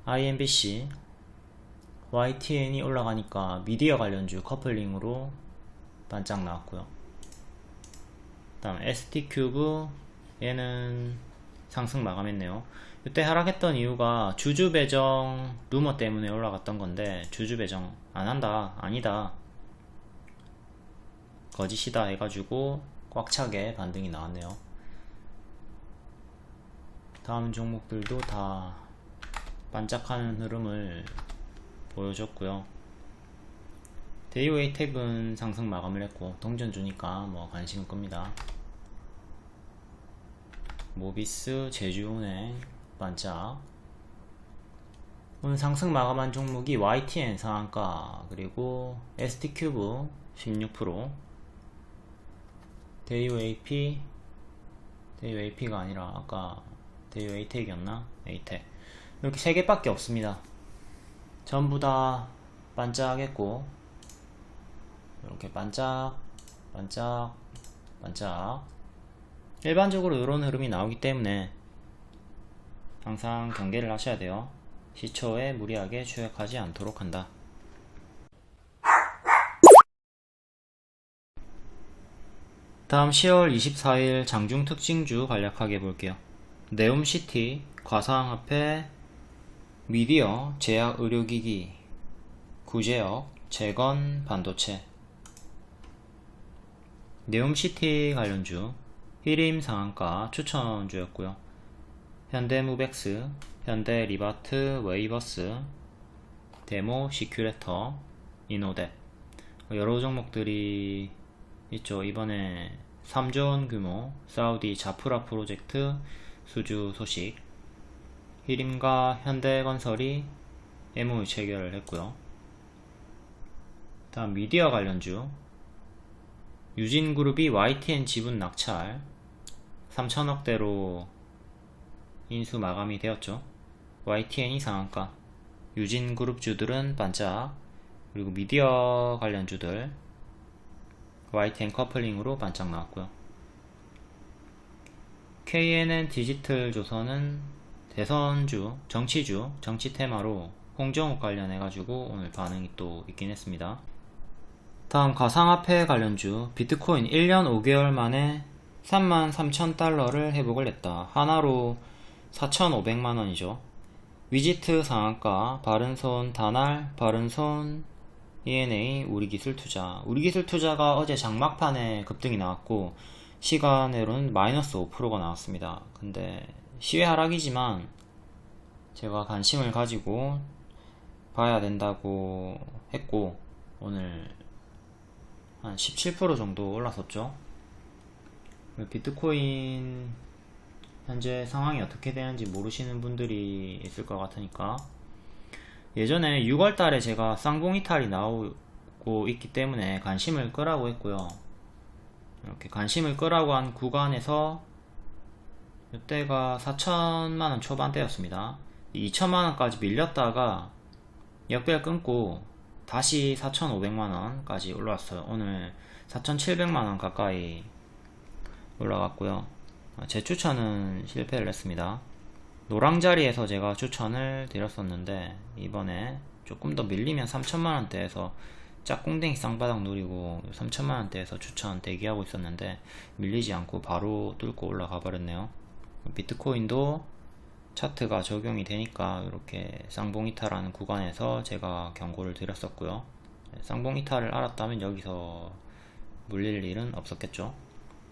Speaker 1: IMBC, YTN이 올라가니까 미디어 관련주 커플링으로 반짝 나왔고요. 다음 ST큐브 얘는 상승 마감했네요. 이때 하락했던 이유가 주주 배정 루머 때문에 올라갔던 건데, 주주 배정 안한다, 아니다, 거짓이다 해가지고 꽉 차게 반등이 나왔네요. 다음 종목들도 다 반짝하는 흐름을 보여줬고요. 데이웨이텍은 상승 마감을 했고 동전주니까 뭐 관심은 끕니다. 모비스, 제주은행 반짝. 오늘 상승 마감한 종목이 YTN 상한가, 그리고 ST큐브 16%, 데이웨이P가 아니라 아까 데이웨이텍이었나? 에이텍. 이렇게 3개밖에 없습니다. 전부 다 반짝했고, 이렇게 반짝 반짝 반짝. 일반적으로 이런 흐름이 나오기 때문에 항상 경계를 하셔야 돼요. 시초에 무리하게 추격하지 않도록 한다. 다음 10월 24일 장중 특징주 간략하게 볼게요. 네옴시티, 과상화폐, 미디어, 제약 의료기기, 구제역, 재건, 반도체. 네옴시티 관련주 히림 상한가 추천주였고요. 현대무벡스, 현대리바트, 웨이버스, 데모, 시큐레터, 이노뎁 여러 종목들이 있죠. 이번에 3조원 규모 사우디 자프라 프로젝트 수주 소식, 히림과 현대건설이 MOU 체결을 했고요. 다음 미디어 관련주 유진그룹이 YTN 지분 낙찰 3천억대로 인수 마감이 되었죠. YTN이 상한가, 유진그룹주들은 반짝, 그리고 미디어 관련주들 YTN 커플링으로 반짝 나왔고요. KNN 디지털 조선은 대선주, 정치주, 정치 테마로 홍정욱 관련해가지고 오늘 반응이 또 있긴 했습니다. 다음 가상화폐 관련주 비트코인 1년 5개월 만에 33,000달러를 회복을 했다. 하나로 4,500만원이죠. 위지트 상한가, 바른손 다날, 바른손 ENA, 우리기술투자가 어제 장막판에 급등이 나왔고 시간으로는 마이너스 5%가 나왔습니다. 근데 시외 하락이지만 제가 관심을 가지고 봐야 된다고 했고 오늘 한 17% 정도 올랐었죠. 비트코인 현재 상황이 어떻게 되는지 모르시는 분들이 있을 것 같으니까, 예전에 6월달에 제가 쌍봉이탈이 나오고 있기 때문에 관심을 끄라고 했고요. 이렇게 관심을 끄라고 한 구간에서 이때가 4천만원 초반대였습니다. 2천만원까지 밀렸다가 역별 끊고 다시 4,500만원까지 올라왔어요. 오늘 4,700만원 가까이 올라갔고요. 제 추천은 실패를 했습니다. 노랑자리에서 제가 추천을 드렸었는데 이번에 조금 더 밀리면 3천만원대에서 짝꿍댕이 쌍바닥 노리고 3천만원대에서 추천 대기하고 있었는데 밀리지 않고 바로 뚫고 올라가 버렸네요. 비트코인도 차트가 적용이 되니까 이렇게 쌍봉이탈하는 구간에서 제가 경고를 드렸었고요. 쌍봉이탈을 알았다면 여기서 물릴 일은 없었겠죠.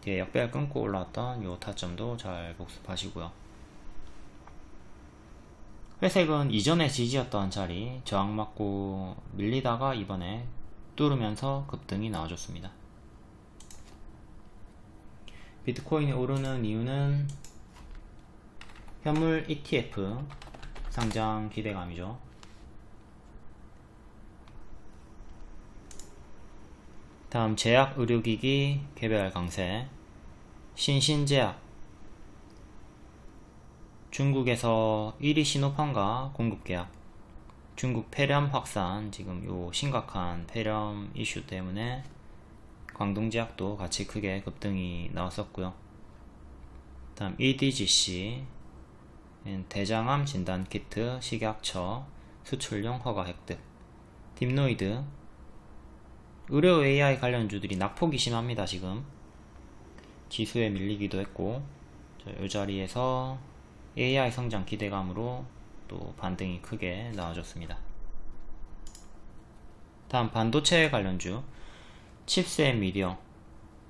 Speaker 1: 뒤에 역배열 끊고 올라왔던 요 타점도 잘 복습하시고요. 회색은 이전에 지지였던 자리 저항 맞고 밀리다가 이번에 뚫으면서 급등이 나와줬습니다. 비트코인이 오르는 이유는 현물 ETF 상장 기대감이죠. 다음 제약 의료기기 개별 강세, 신신제약, 중국에서 1위 시노팜과 공급계약, 중국 폐렴 확산, 지금 요 심각한 폐렴 이슈 때문에 광동제약도 같이 크게 급등이 나왔었고요. 다음 EDGC, 대장암 진단키트, 식약처, 수출용 허가 획득, 딥노이드, 의료 AI 관련주들이 낙폭이 심합니다. 지금 지수에 밀리기도 했고 이 자리에서 AI 성장 기대감으로 또 반등이 크게 나와줬습니다. 다음 반도체 관련주 칩셋 미디어,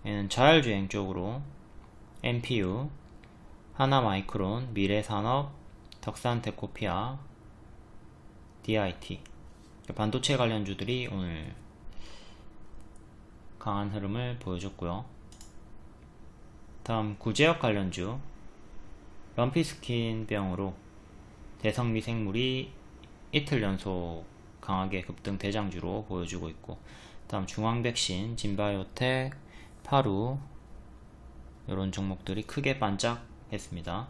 Speaker 1: 얘는 자율주행 쪽으로 MPU, 하나마이크론, 미래산업, 덕산테코피아, DIT 반도체 관련주들이 오늘 강한 흐름을 보여줬고요. 다음 구제역 관련주 럼피스킨병으로 대성미생물이 이틀 연속 강하게 급등 대장주로 보여주고 있고, 다음 중앙백신, 진바이오텍, 파루 이런 종목들이 크게 반짝했습니다.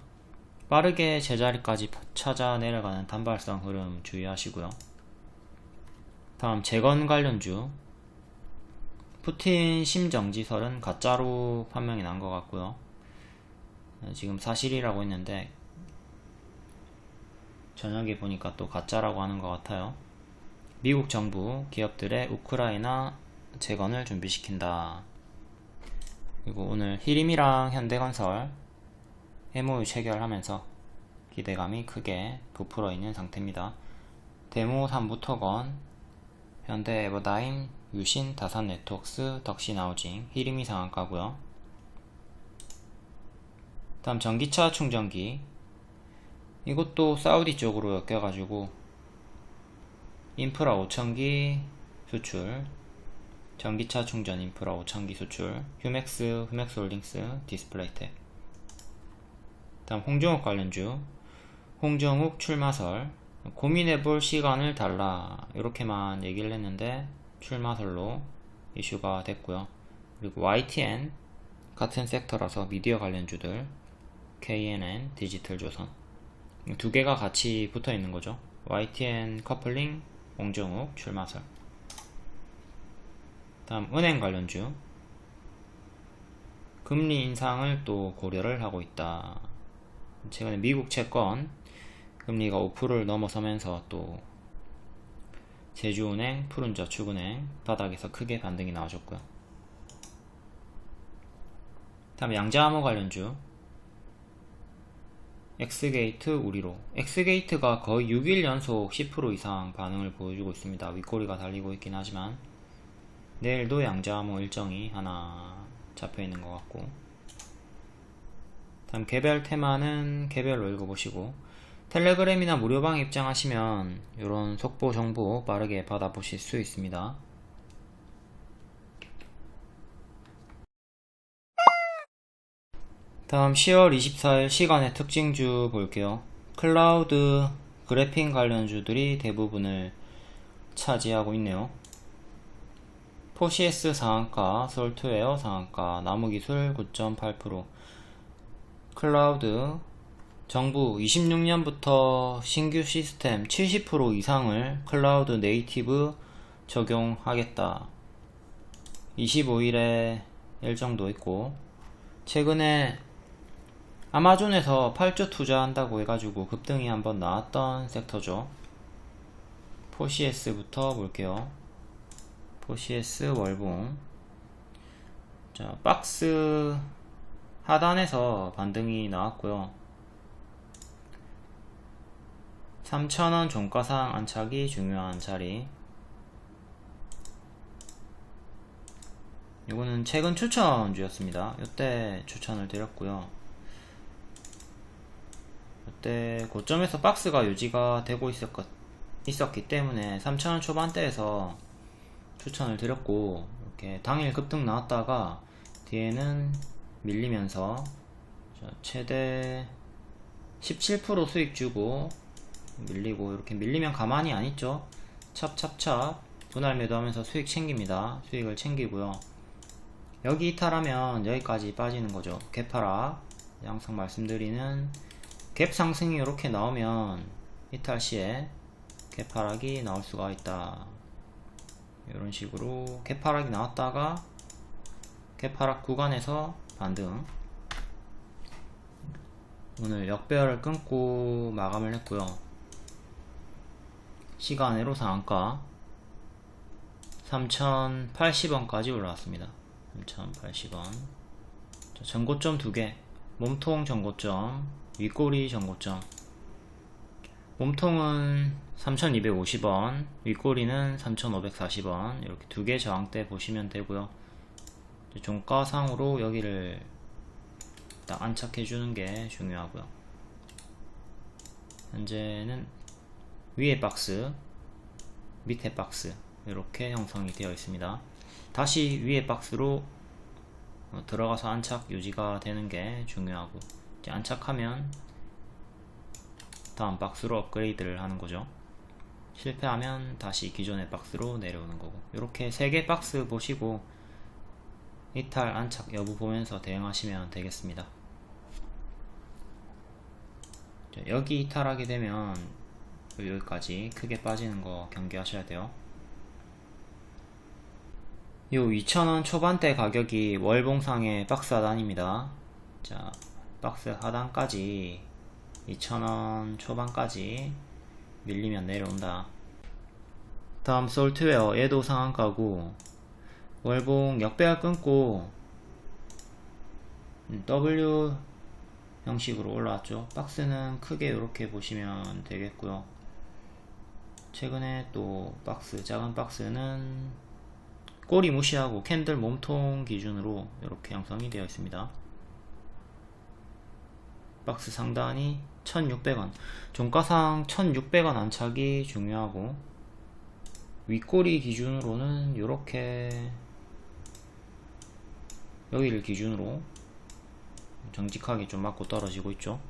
Speaker 1: 빠르게 제자리까지 찾아 내려가는 단발성 흐름 주의하시고요. 다음 재건 관련주 푸틴 심정지설은 가짜로 판명이 난 것 같고요. 지금 사실이라고 했는데 저녁에 보니까 또 가짜라고 하는 것 같아요. 미국 정부 기업들의 우크라이나 재건을 준비시킨다. 그리고 오늘 히림이랑 현대건설 MOU 체결하면서 기대감이 크게 부풀어 있는 상태입니다. 대모삼부터건, 현대에버다임, 유신, 다산네트웍스, 덕신하우징, 히림이 상한가고요. 다음 전기차 충전기, 이것도 사우디 쪽으로 엮여가지고 인프라 5,000기 수출, 전기차 충전 인프라 5,000기 수출, 휴맥스홀딩스, 디스플레이텍. 다음 홍정욱 관련주, 홍정욱 출마설, 고민해볼 시간을 달라 이렇게만 얘기를 했는데 출마설로 이슈가 됐고요. 그리고 YTN 같은 섹터라서 미디어 관련주들, KNN, 디지털조선 두 개가 같이 붙어 있는 거죠. YTN 커플링, 홍정욱 출마설. 다음 은행 관련주, 금리 인상을 또 고려를 하고 있다. 최근에 미국 채권 금리가 5%를 넘어서면서 또 제주은행, 푸른저축은행 바닥에서 크게 반등이 나와줬고요. 다음 양자암호 관련주 엑스게이트 우리로, 엑스게이트가 거의 6일 연속 10% 이상 반응을 보여주고 있습니다. 윗꼬리가 달리고 있긴 하지만 내일도 양자암호 일정이 하나 잡혀있는 것 같고, 다음 개별 테마는 개별로 읽어보시고 텔레그램이나 무료방 입장하시면 이런 속보 정보 빠르게 받아보실 수 있습니다. 다음 10월 24일 시간의 특징주 볼게요. 클라우드, 그래핀 관련주들이 대부분을 차지하고 있네요. 포시에스 상한가, 솔트웨어 상한가, 나무기술 9.8%, 클라우드, 정부 26년부터 신규 시스템 70% 이상을 클라우드 네이티브 적용하겠다. 25일에 일정도 있고, 최근에 아마존에서 8조 투자한다고 해가지고 급등이 한번 나왔던 섹터죠. 포시에스부터 볼게요. 포시에스 월봉. 자, 박스 하단에서 반등이 나왔고요. 3,000원 종가상 안착이 중요한 자리. 이거는 최근 추천주였습니다. 이때 추천을 드렸고요. 이때 고점에서 박스가 유지가 되고 있었기 때문에 3,000원 초반대에서 추천을 드렸고, 이렇게 당일 급등 나왔다가 뒤에는 밀리면서 최대 17% 수익 주고 밀리고, 이렇게 밀리면 가만히 안 있죠. 찹찹찹 분할 매도하면서 수익 챙깁니다. 수익을 챙기고요. 여기 이탈하면 여기까지 빠지는 거죠. 갭하락. 항상 말씀드리는 갭 상승이 이렇게 나오면 이탈 시에 갭하락이 나올 수가 있다. 이런 식으로 갭하락이 나왔다가 갭하락 구간에서 반등. 오늘 역배열을 끊고 마감을 했고요. 시간으로 상한가 3,080원까지 올라왔습니다. 3,080원. 전고점 2개. 몸통 전고점, 윗꼬리 전고점. 몸통은 3,250원, 윗꼬리는 3,540원. 이렇게 2개 저항대 보시면 되고요. 종가상으로 여기를 딱 안착해 주는 게 중요하고요. 현재는 위에 박스, 밑에 박스 이렇게 형성이 되어 있습니다. 다시 위에 박스로 들어가서 안착 유지가 되는 게 중요하고, 이제 안착하면 다음 박스로 업그레이드를 하는 거죠. 실패하면 다시 기존의 박스로 내려오는 거고, 이렇게 3개 박스 보시고 이탈 안착 여부 보면서 대응하시면 되겠습니다. 여기 이탈하게 되면 여기까지 크게 빠지는 거 경계하셔야 돼요. 요 2,000원 초반대 가격이 월봉상의 박스 하단입니다. 자, 박스 하단까지 2,000원 초반까지 밀리면 내려온다. 다음 솔트웨어, 얘도 상한가고 월봉 역배열 끊고 W 형식으로 올라왔죠. 박스는 크게 이렇게 보시면 되겠고요. 최근에 또 박스, 작은 박스는 꼬리 무시하고 캔들 몸통 기준으로 이렇게 형성이 되어 있습니다. 박스 상단이 1,600원, 종가상 1,600원 안착이 중요하고, 윗꼬리 기준으로는 이렇게 여기를 기준으로 정직하게 좀 맞고 떨어지고 있죠.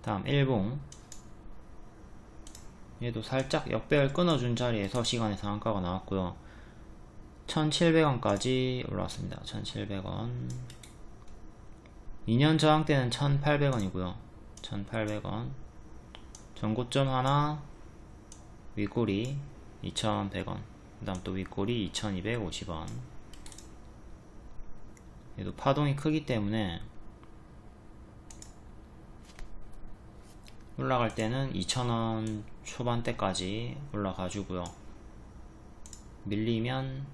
Speaker 1: 다음 일봉, 얘도 살짝 역배열 끊어준 자리에서 시간의 상한가가 나왔고요. 1,700원까지 올라왔습니다. 1,700원. 2년 저항대는 1,800원이고요 1,800원. 전고점 하나, 윗꼬리 2,100원, 그 다음 또 윗꼬리 2,250원. 얘도 파동이 크기 때문에 올라갈 때는 2,000원 초반대까지 올라가 주고요. 밀리면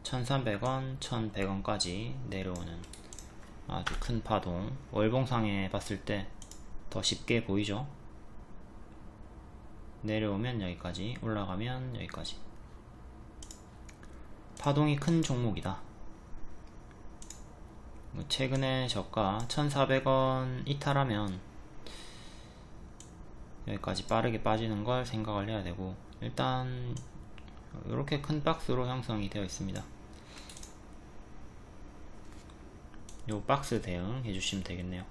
Speaker 1: 1,300원, 1,100원까지 내려오는 아주 큰 파동. 월봉상에 봤을 때 더 쉽게 보이죠? 내려오면 여기까지, 올라가면 여기까지. 파동이 큰 종목이다. 최근에 저가 1,400원 이탈하면 여기까지 빠르게 빠지는 걸 생각을 해야 되고, 일단 이렇게 큰 박스로 형성이 되어 있습니다. 요 박스 대응 해주시면 되겠네요.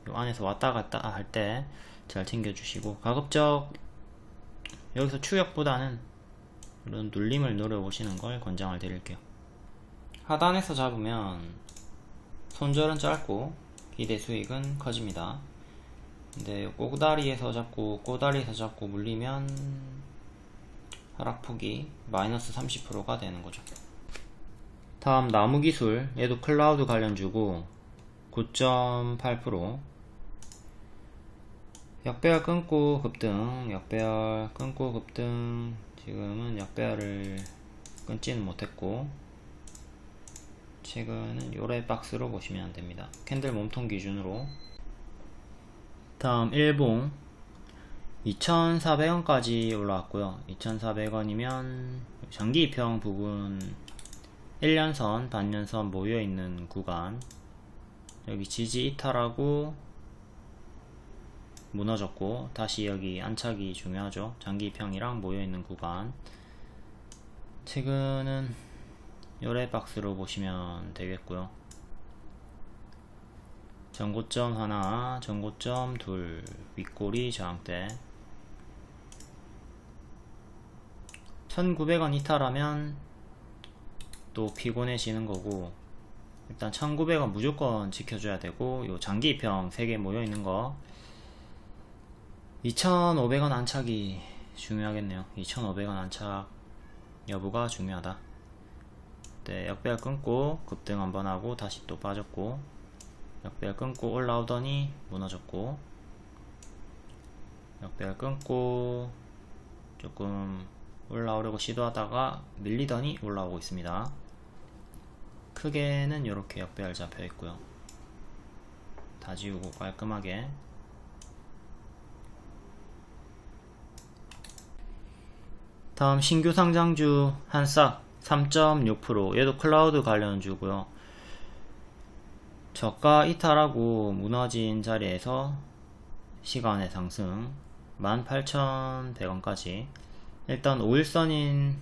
Speaker 1: 요 안에서 왔다 갔다 할 때 잘 챙겨주시고, 가급적 여기서 추격보다는 이런 눌림을 노려보시는 걸 권장을 드릴게요. 하단에서 잡으면 손절은 짧고 기대 수익은 커집니다. 근데 꼬다리에서 잡고 물리면 하락폭이 마이너스 30%가 되는 거죠. 다음 나무기술, 얘도 클라우드 관련주고 9.8%. 역배열 끊고 급등, 역배열 끊고 급등. 지금은 역배열을 끊지는 못했고, 최근은 요래 박스로 보시면 됩니다. 캔들 몸통 기준으로. 다음 일봉 2,400원까지 올라왔고요. 2,400원이면 장기 입형 부분 1년선, 반년선 모여있는 구간, 여기 지지 이탈하고 무너졌고, 다시 여기 안착이 중요하죠. 장기 입형이랑 모여있는 구간, 최근은 요래 박스로 보시면 되겠고요. 전고점 하나, 전고점 둘, 윗꼬리 저항대. 1900원 이탈하면 또 피곤해지는 거고, 일단 1900원 무조건 지켜줘야 되고, 요 장기 입형 3개 모여있는 거 2500원 안착이 중요하겠네요. 2500원 안착 여부가 중요하다. 네, 역배열 끊고 급등 한번 하고 다시 또 빠졌고, 역배열 끊고 올라오더니 무너졌고, 역배열 끊고 조금 올라오려고 시도하다가 밀리더니 올라오고 있습니다. 크게는 이렇게 역배열 잡혀 있고요. 다 지우고 깔끔하게. 다음 신규 상장주 한싹 3.6%, 얘도 클라우드 관련 주고요. 저가 이탈하고 무너진 자리에서 시간의 상승 18,100원까지. 일단 5일선인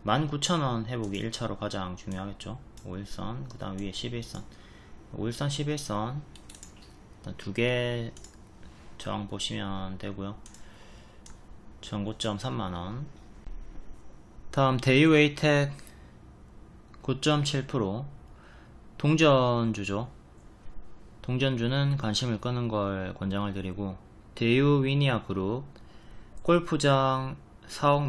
Speaker 1: 19,000원 회복이 1차로 가장 중요하겠죠. 5일선, 그 다음 위에 11선, 5일선 11선 일단 두 개 저항 보시면 되고요. 전고점 3만원. 다음 데이웨이텍 9.7%, 동전주죠. 동전주는 관심을 끄는 걸 권장을 드리고, 데이우위니아 그룹 골프장 4억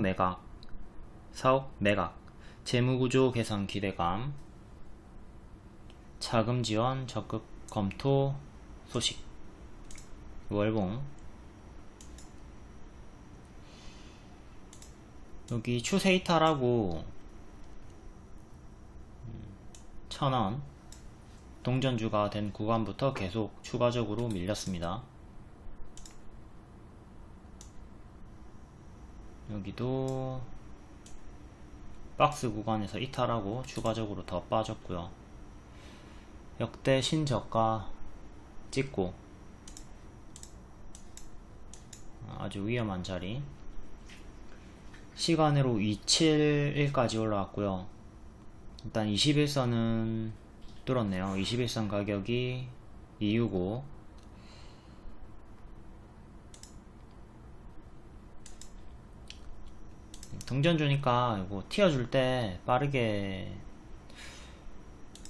Speaker 1: 매각, 재무구조 개선 기대감, 자금 지원 적극 검토 소식. 월봉 여기 추세 이탈하고 1,000원 동전주가 된 구간부터 계속 추가적으로 밀렸습니다. 여기도 박스 구간에서 이탈하고 추가적으로 더 빠졌고요. 역대 신저가 찍고 아주 위험한 자리. 시간으로 271까지 올라왔고요. 일단 21선은 뚫었네요. 21선 가격이 265. 동전주니까 이거 튀어줄 때 빠르게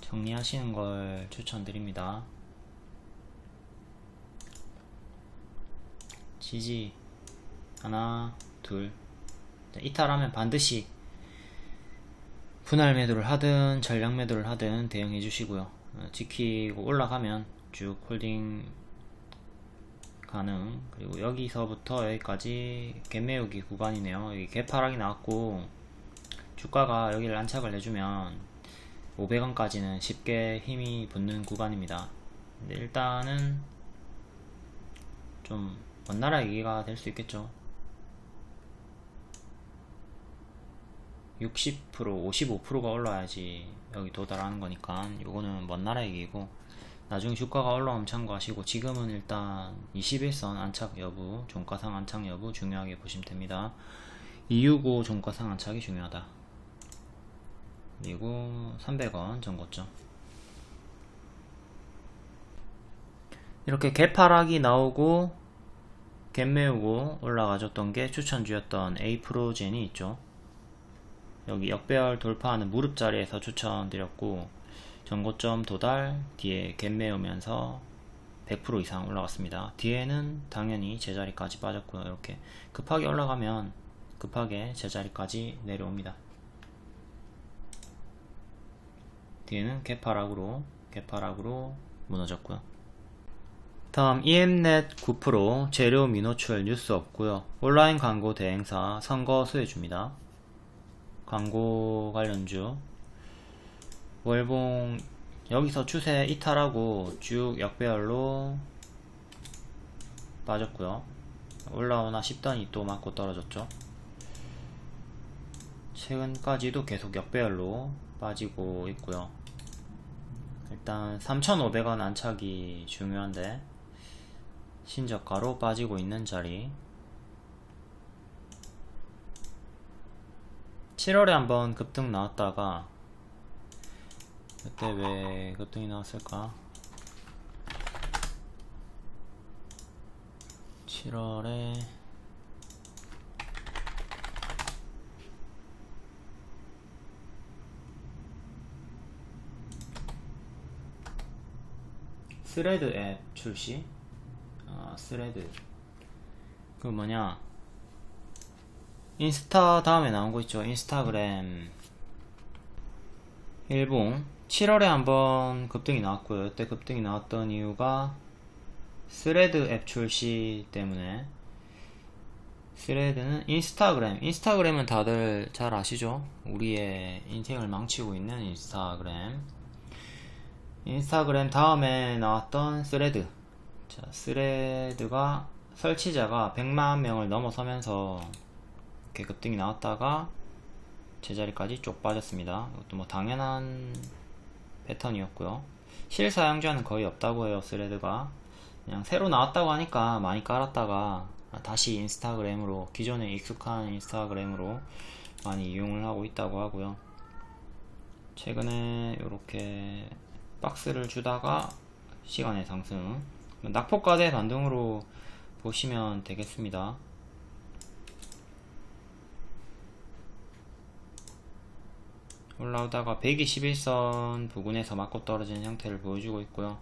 Speaker 1: 정리하시는 걸 추천드립니다. 지지 하나 둘, 이탈하면 반드시 분할 매도를 하든 전량 매도를 하든 대응해 주시고요. 지키고 올라가면 쭉 홀딩 가능. 그리고 여기서부터 여기까지 갭매우기 구간이네요. 여기 갭하락이 나왔고 주가가 여기를 안착을 해주면 500원까지는 쉽게 힘이 붙는 구간입니다. 근데 일단은 좀 먼나라 얘기가 될 수 있겠죠. 60%, 55%가 올라야지 여기 도달하는 거니까 요거는 먼나라 얘기고, 나중에 주가가 올라오면 참고하시고, 지금은 일단 21선 안착 여부, 종가상 안착 여부 중요하게 보시면 됩니다. 265 종가상 안착이 중요하다. 그리고 300원 전고점. 이렇게 갭하락이 나오고 갭 메우고 올라가줬던 게 추천주였던 에이프로젠이 있죠. 여기 역배열 돌파하는 무릎 자리에서 추천드렸고, 전고점 도달 뒤에 갭 메우면서 100% 이상 올라갔습니다. 뒤에는 당연히 제자리까지 빠졌고요. 이렇게 급하게 올라가면 급하게 제자리까지 내려옵니다. 뒤에는 개파락으로 무너졌고요. 다음 EMNet 9% 재료 미노출 뉴스 없고요. 온라인 광고 대행사 선거 수혜줍니다. 광고 관련주 월봉 여기서 추세 이탈하고 쭉 역배열로 빠졌고요. 올라오나 싶더니 또 맞고 떨어졌죠. 최근까지도 계속 역배열로 빠지고 있고요. 일단 3,500원 안착이 중요한데 신저가로 빠지고 있는 자리. 7월에 한번 급등 나왔다가 그때 왜 급등이 나왔을까? 7월에 스레드 앱 출시? 스레드 그 뭐냐 인스타 다음에 나온 거 있죠. 인스타그램 일봉 7월에 한번 급등이 나왔고요. 이때 급등이 나왔던 이유가 스레드 앱 출시 때문에. 스레드는 인스타그램은 다들 잘 아시죠? 우리의 인생을 망치고 있는 인스타그램 다음에 나왔던 스레드. 자, 스레드가 설치자가 100만 명을 넘어서면서 이렇게 급등이 나왔다가 제자리까지 쪽 빠졌습니다. 이것도 뭐 당연한 패턴이었고요. 실사용자는 거의 없다고 해요. 스레드가 그냥 새로 나왔다고 하니까 많이 깔았다가 다시 인스타그램으로, 기존에 익숙한 인스타그램으로 많이 이용을 하고 있다고 하고요. 최근에 이렇게 박스를 주다가 시간의 상승, 낙폭과대 반등으로 보시면 되겠습니다. 올라오다가 121선 부근에서 맞고 떨어지는 형태를 보여주고 있고요.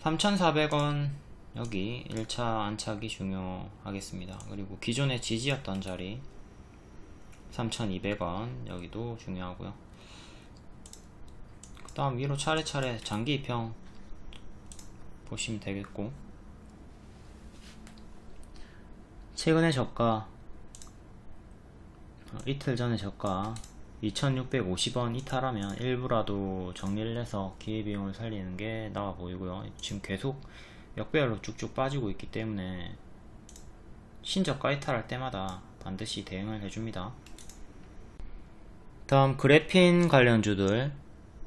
Speaker 1: 3,400원 여기 1차 안착이 중요하겠습니다. 그리고 기존의 지지였던 자리 3,200원 여기도 중요하고요. 그 다음 위로 차례차례 장기 입형 보시면 되겠고, 최근의 저가 이틀 전에 저가 2650원 이탈하면 일부라도 정리를 해서 기회비용을 살리는 게 나아 보이고요. 지금 계속 역배열로 쭉쭉 빠지고 있기 때문에 신저가 이탈할 때마다 반드시 대응을 해줍니다. 다음 그래핀 관련주들.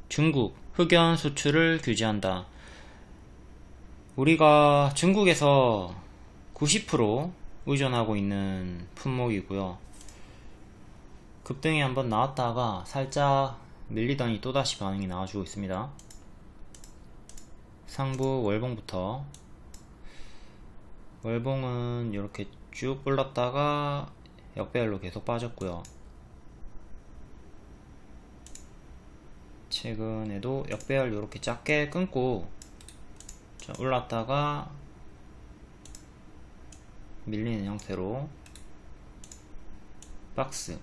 Speaker 1: 중국 흑연 수출을 규제한다. 우리가 중국에서 90% 의존하고 있는 품목이고요. 급등이 한번 나왔다가 살짝 밀리더니 또다시 반응이 나와주고 있습니다. 상부 월봉부터, 월봉은 이렇게 쭉 올랐다가 역배열로 계속 빠졌고요. 최근에도 역배열 이렇게 작게 끊고 올랐다가 밀리는 형태로 박스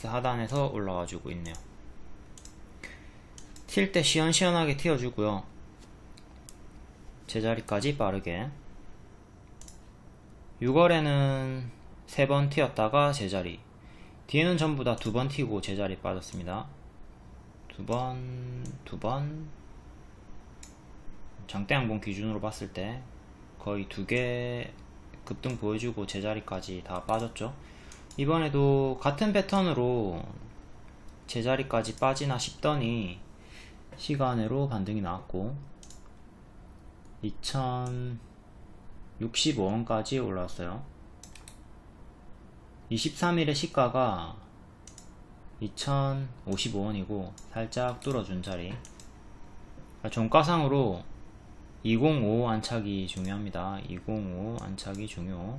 Speaker 1: 하단에서 올라와주고 있네요. 튈 때 시원시원하게 튀어주고요. 제자리까지 빠르게. 6월에는 3번 튀었다가 제자리, 뒤에는 전부 다 2번 튀고 제자리 빠졌습니다. 2번 장대양봉 기준으로 봤을 때 거의 2개 급등 보여주고 제자리까지 다 빠졌죠. 이번에도 같은 패턴으로 제자리까지 빠지나 싶더니 시간으로 반등이 나왔고 2065원까지 올라왔어요. 23일의 시가가 2055원이고 살짝 뚫어준 자리. 종가상으로 205 안착이 중요합니다. 205 안착이 중요.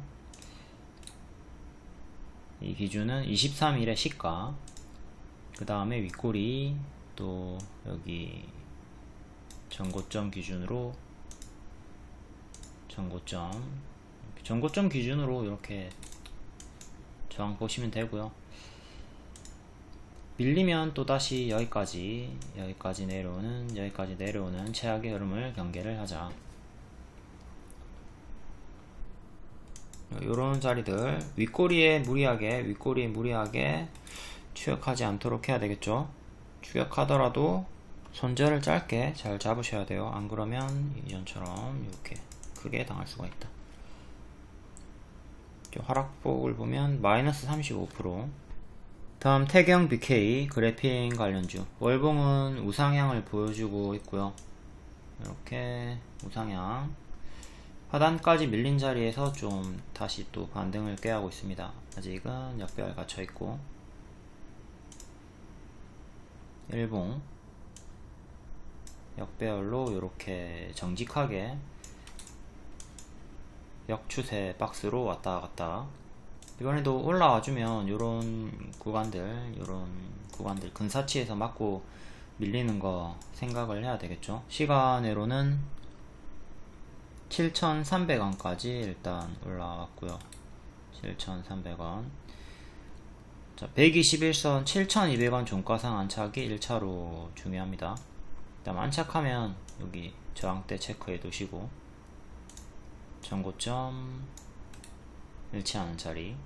Speaker 1: 이 기준은 23일의 시가, 그 다음에 윗꼬리, 또 여기 전고점 기준으로 전고점 기준으로 이렇게 저항 보시면 되고요. 밀리면 또다시 여기까지 내려오는 최악의 흐름을 경계를 하자. 요런 자리들 윗꼬리에 무리하게 추격하지 않도록 해야 되겠죠. 추격하더라도 손절을 짧게 잘 잡으셔야 돼요. 안 그러면 이전처럼 이렇게 크게 당할 수가 있다. 하락폭을 보면 마이너스 35%. 다음 태경 BK 그래핀 관련주 월봉은 우상향을 보여주고 있고요. 이렇게 우상향 하단까지 밀린 자리에서 좀 다시 또 반등을 꾀하고 있습니다. 아직은 역배열 갇혀 있고 일봉 역배열로 이렇게 정직하게 역추세 박스로 왔다 갔다. 이번에도 올라와주면 요런 구간들 근사치에서 맞고 밀리는 거 생각을 해야 되겠죠. 시간으로는 7,300원까지 일단 올라왔고요. 7,300원. 자, 121선 7,200원 종가상 안착이 1차로 중요합니다. 일단 안착하면 여기 저항대 체크해 두시고 전고점 일치하는 자리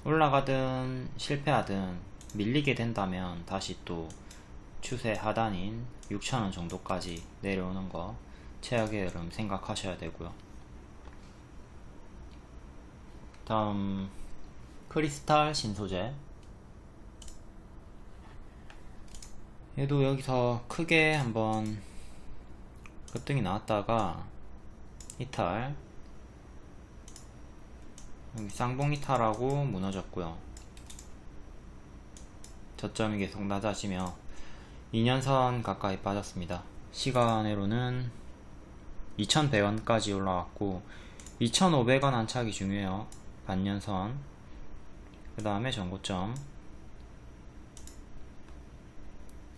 Speaker 1: 올라가든 실패하든 밀리게 된다면 다시 또 추세 하단인 6,000원 정도까지 내려오는 거 최악의 흐름 생각하셔야 되고요. 다음 크리스탈 신소재 얘도 여기서 크게 한번 급등이 나왔다가 이탈 여기 쌍봉 이탈하고 무너졌고요. 저점이 계속 낮아지며 2년선 가까이 빠졌습니다. 시간으로는 2,100원까지 올라왔고 2,500원 안착이 중요해요. 반년선 그 다음에 전고점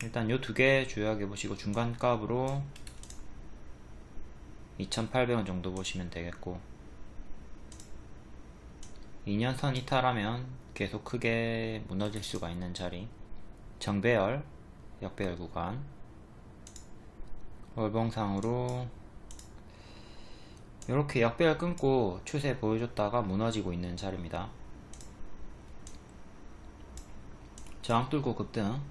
Speaker 1: 일단 요 두 개 주요하게 보시고 중간값으로 2,800원 정도 보시면 되겠고 2년선 이탈하면 계속 크게 무너질 수가 있는 자리 정배열 역배열 구간 월봉상으로 이렇게 역배열 끊고 추세 보여줬다가 무너지고 있는 자리입니다. 저항 뚫고 급등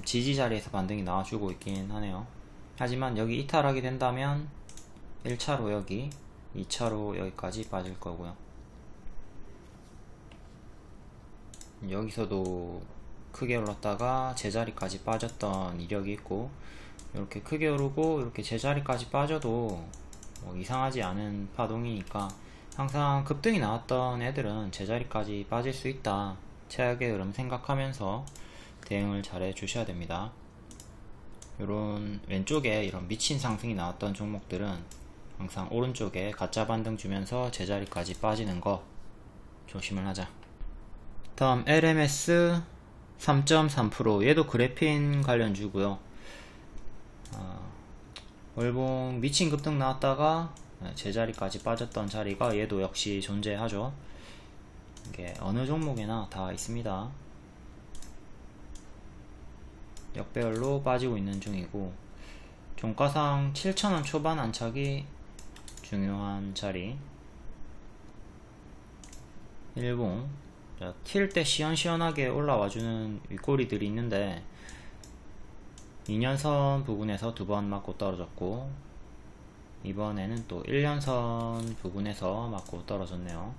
Speaker 1: 지지 자리에서 반등이 나와주고 있긴 하네요. 하지만 여기 이탈하게 된다면 1차로 여기 2차로 여기까지 빠질 거고요. 여기서도 크게 올랐다가 제자리까지 빠졌던 이력이 있고 이렇게 크게 오르고 이렇게 제자리까지 빠져도 뭐 이상하지 않은 파동이니까 항상 급등이 나왔던 애들은 제자리까지 빠질 수 있다. 최악의 흐름 생각하면서 대응을 잘 해주셔야 됩니다. 요런 왼쪽에 이런 미친 상승이 나왔던 종목들은 항상 오른쪽에 가짜 반등 주면서 제자리까지 빠지는 거 조심을 하자. 다음 LMS 3.3% 얘도 그래핀 관련주고요. 월봉 미친 급등 나왔다가 제자리까지 빠졌던 자리가 얘도 역시 존재하죠. 이게 어느 종목에나 다 있습니다. 역배열로 빠지고 있는 중이고 종가상 7,000원 초반 안착이 중요한 자리 일봉 튈 때 시원시원하게 올라와주는 윗꼬리들이 있는데 2년선 부분에서 두 번 맞고 떨어졌고 이번에는 또 1년선 부분에서 맞고 떨어졌네요.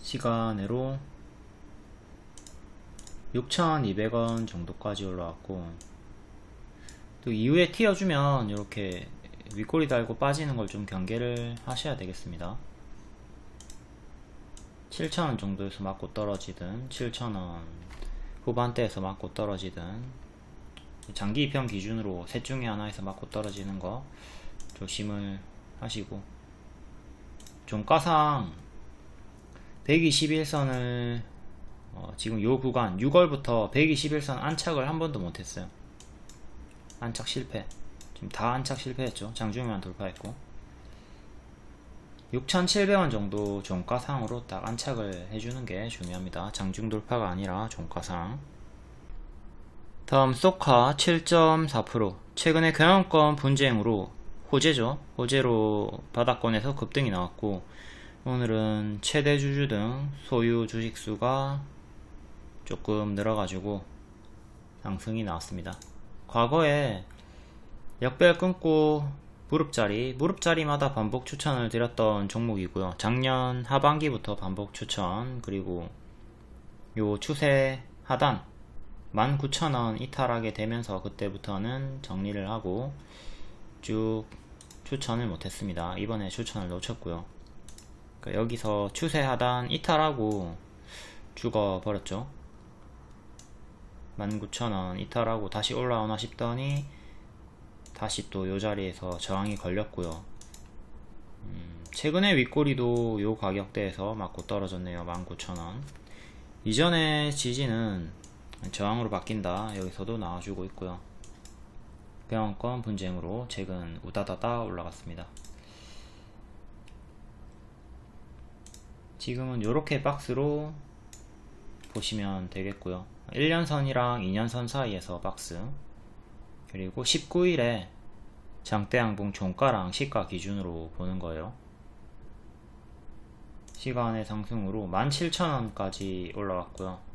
Speaker 1: 시간으로 6,200원 정도까지 올라왔고 또 이후에 튀어주면 이렇게 윗꼬리 달고 빠지는 걸 좀 경계를 하셔야 되겠습니다. 7,000원 정도에서 맞고 떨어지든 7,000원 후반대에서 맞고 떨어지든 장기 입형 기준으로 셋 중에 하나에서 맞고 떨어지는 거 조심을 하시고 종가상 121선을 지금 요 구간 6월부터 121선 안착을 한 번도 못했어요. 안착 실패. 지금 다 안착 실패했죠. 장중에만 돌파했고 6,700원 정도 종가상으로 딱 안착을 해주는 게 중요합니다. 장중 돌파가 아니라 종가상. 다음 소카 7.4% 최근에 경영권 분쟁으로 호재죠. 호재로 바닥권에서 급등이 나왔고, 오늘은 최대 주주 등 소유 주식수가 조금 늘어가지고 상승이 나왔습니다. 과거에 역별 끊고 무릎자리마다 반복 추천을 드렸던 종목이고요. 작년 하반기부터 반복 추천, 그리고 요 추세 하단 19,000원 이탈하게 되면서 그때부터는 정리를 하고 쭉 추천을 못했습니다. 이번에 추천을 놓쳤고요. 그러니까 여기서 추세 하단 이탈하고 죽어버렸죠. 19,000원 이탈하고 다시 올라오나 싶더니 다시 또 요 자리에서 저항이 걸렸고요. 최근에 윗꼬리도 요 가격대에서 맞고 떨어졌네요. 19,000원. 이전의 지지는 저항으로 바뀐다. 여기서도 나와주고 있고요. 경영권 분쟁으로 최근 우다다다 올라갔습니다. 지금은 요렇게 박스로 보시면 되겠고요. 1년선이랑 2년선 사이에서 박스, 그리고 19일에 장대양봉 종가랑 시가 기준으로 보는 거예요. 시간의 상승으로 17,000원까지 올라왔고요.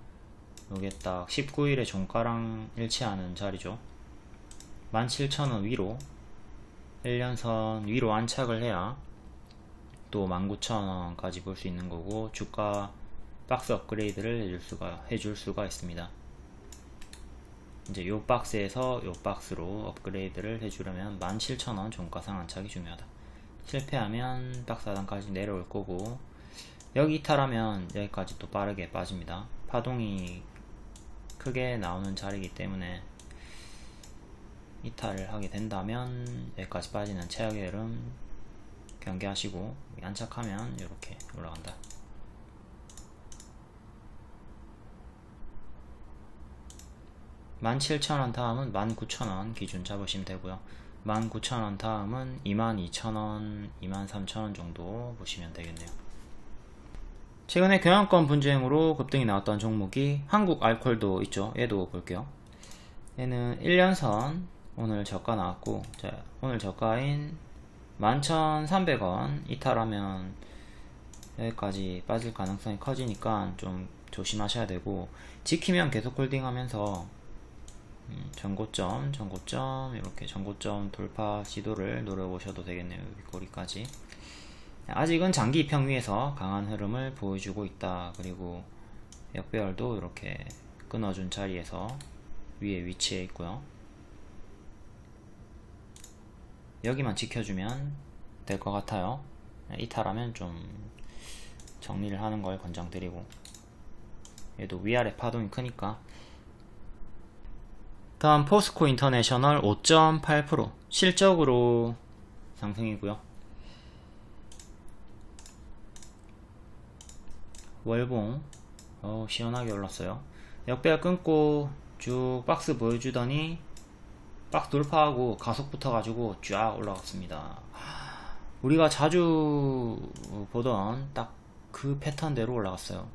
Speaker 1: 요게 딱 19일에 종가랑 일치하는 자리죠. 17,000원 위로 1년선 위로 안착을 해야 또 19,000원까지 볼 수 있는 거고, 주가 박스 업그레이드를 해줄 수가 있습니다. 이제 요 박스에서 요 박스로 업그레이드를 해주려면 17,000원 종가 상한착이 중요하다. 실패하면 박스 하단까지 내려올 거고, 여기 이탈하면 여기까지 또 빠르게 빠집니다. 파동이 크게 나오는 자리이기 때문에 이탈을 하게 된다면 여기까지 빠지는 최악의 흐름 경계하시고, 안착하면 이렇게 올라간다. (17,000원) 다음은 19,000원 기준 잡으시면 되고요. 19,000원 다음은 22,000원, 23,000원 정도 보시면 되겠네요. 최근에 경영권 분쟁으로 급등이 나왔던 종목이 한국알콜도 있죠. 얘도 볼게요. 얘는 1년선 오늘 저가 나왔고, 자, 오늘 저가인 11,300원 이탈하면 여기까지 빠질 가능성이 커지니까 좀 조심하셔야 되고, 지키면 계속 홀딩하면서 전고점 이렇게 전고점 돌파 시도를 노려보셔도 되겠네요. 윗꼬리까지. 아직은 장기 평위에서 강한 흐름을 보여주고 있다. 그리고 역배열도 이렇게 끊어준 자리에서 위에 위치해 있고요. 여기만 지켜주면 될 것 같아요. 이탈하면 좀 정리를 하는 걸 권장드리고, 얘도 위아래 파동이 크니까. 다음 포스코 인터내셔널 5.8% 실적으로 상승이고요. 월봉 시원하게 올랐어요. 역배열 끊고 쭉 박스 보여주더니 박스 돌파하고 가속 붙어가지고 쫙 올라갔습니다. 우리가 자주 보던 딱 그 패턴대로 올라갔어요.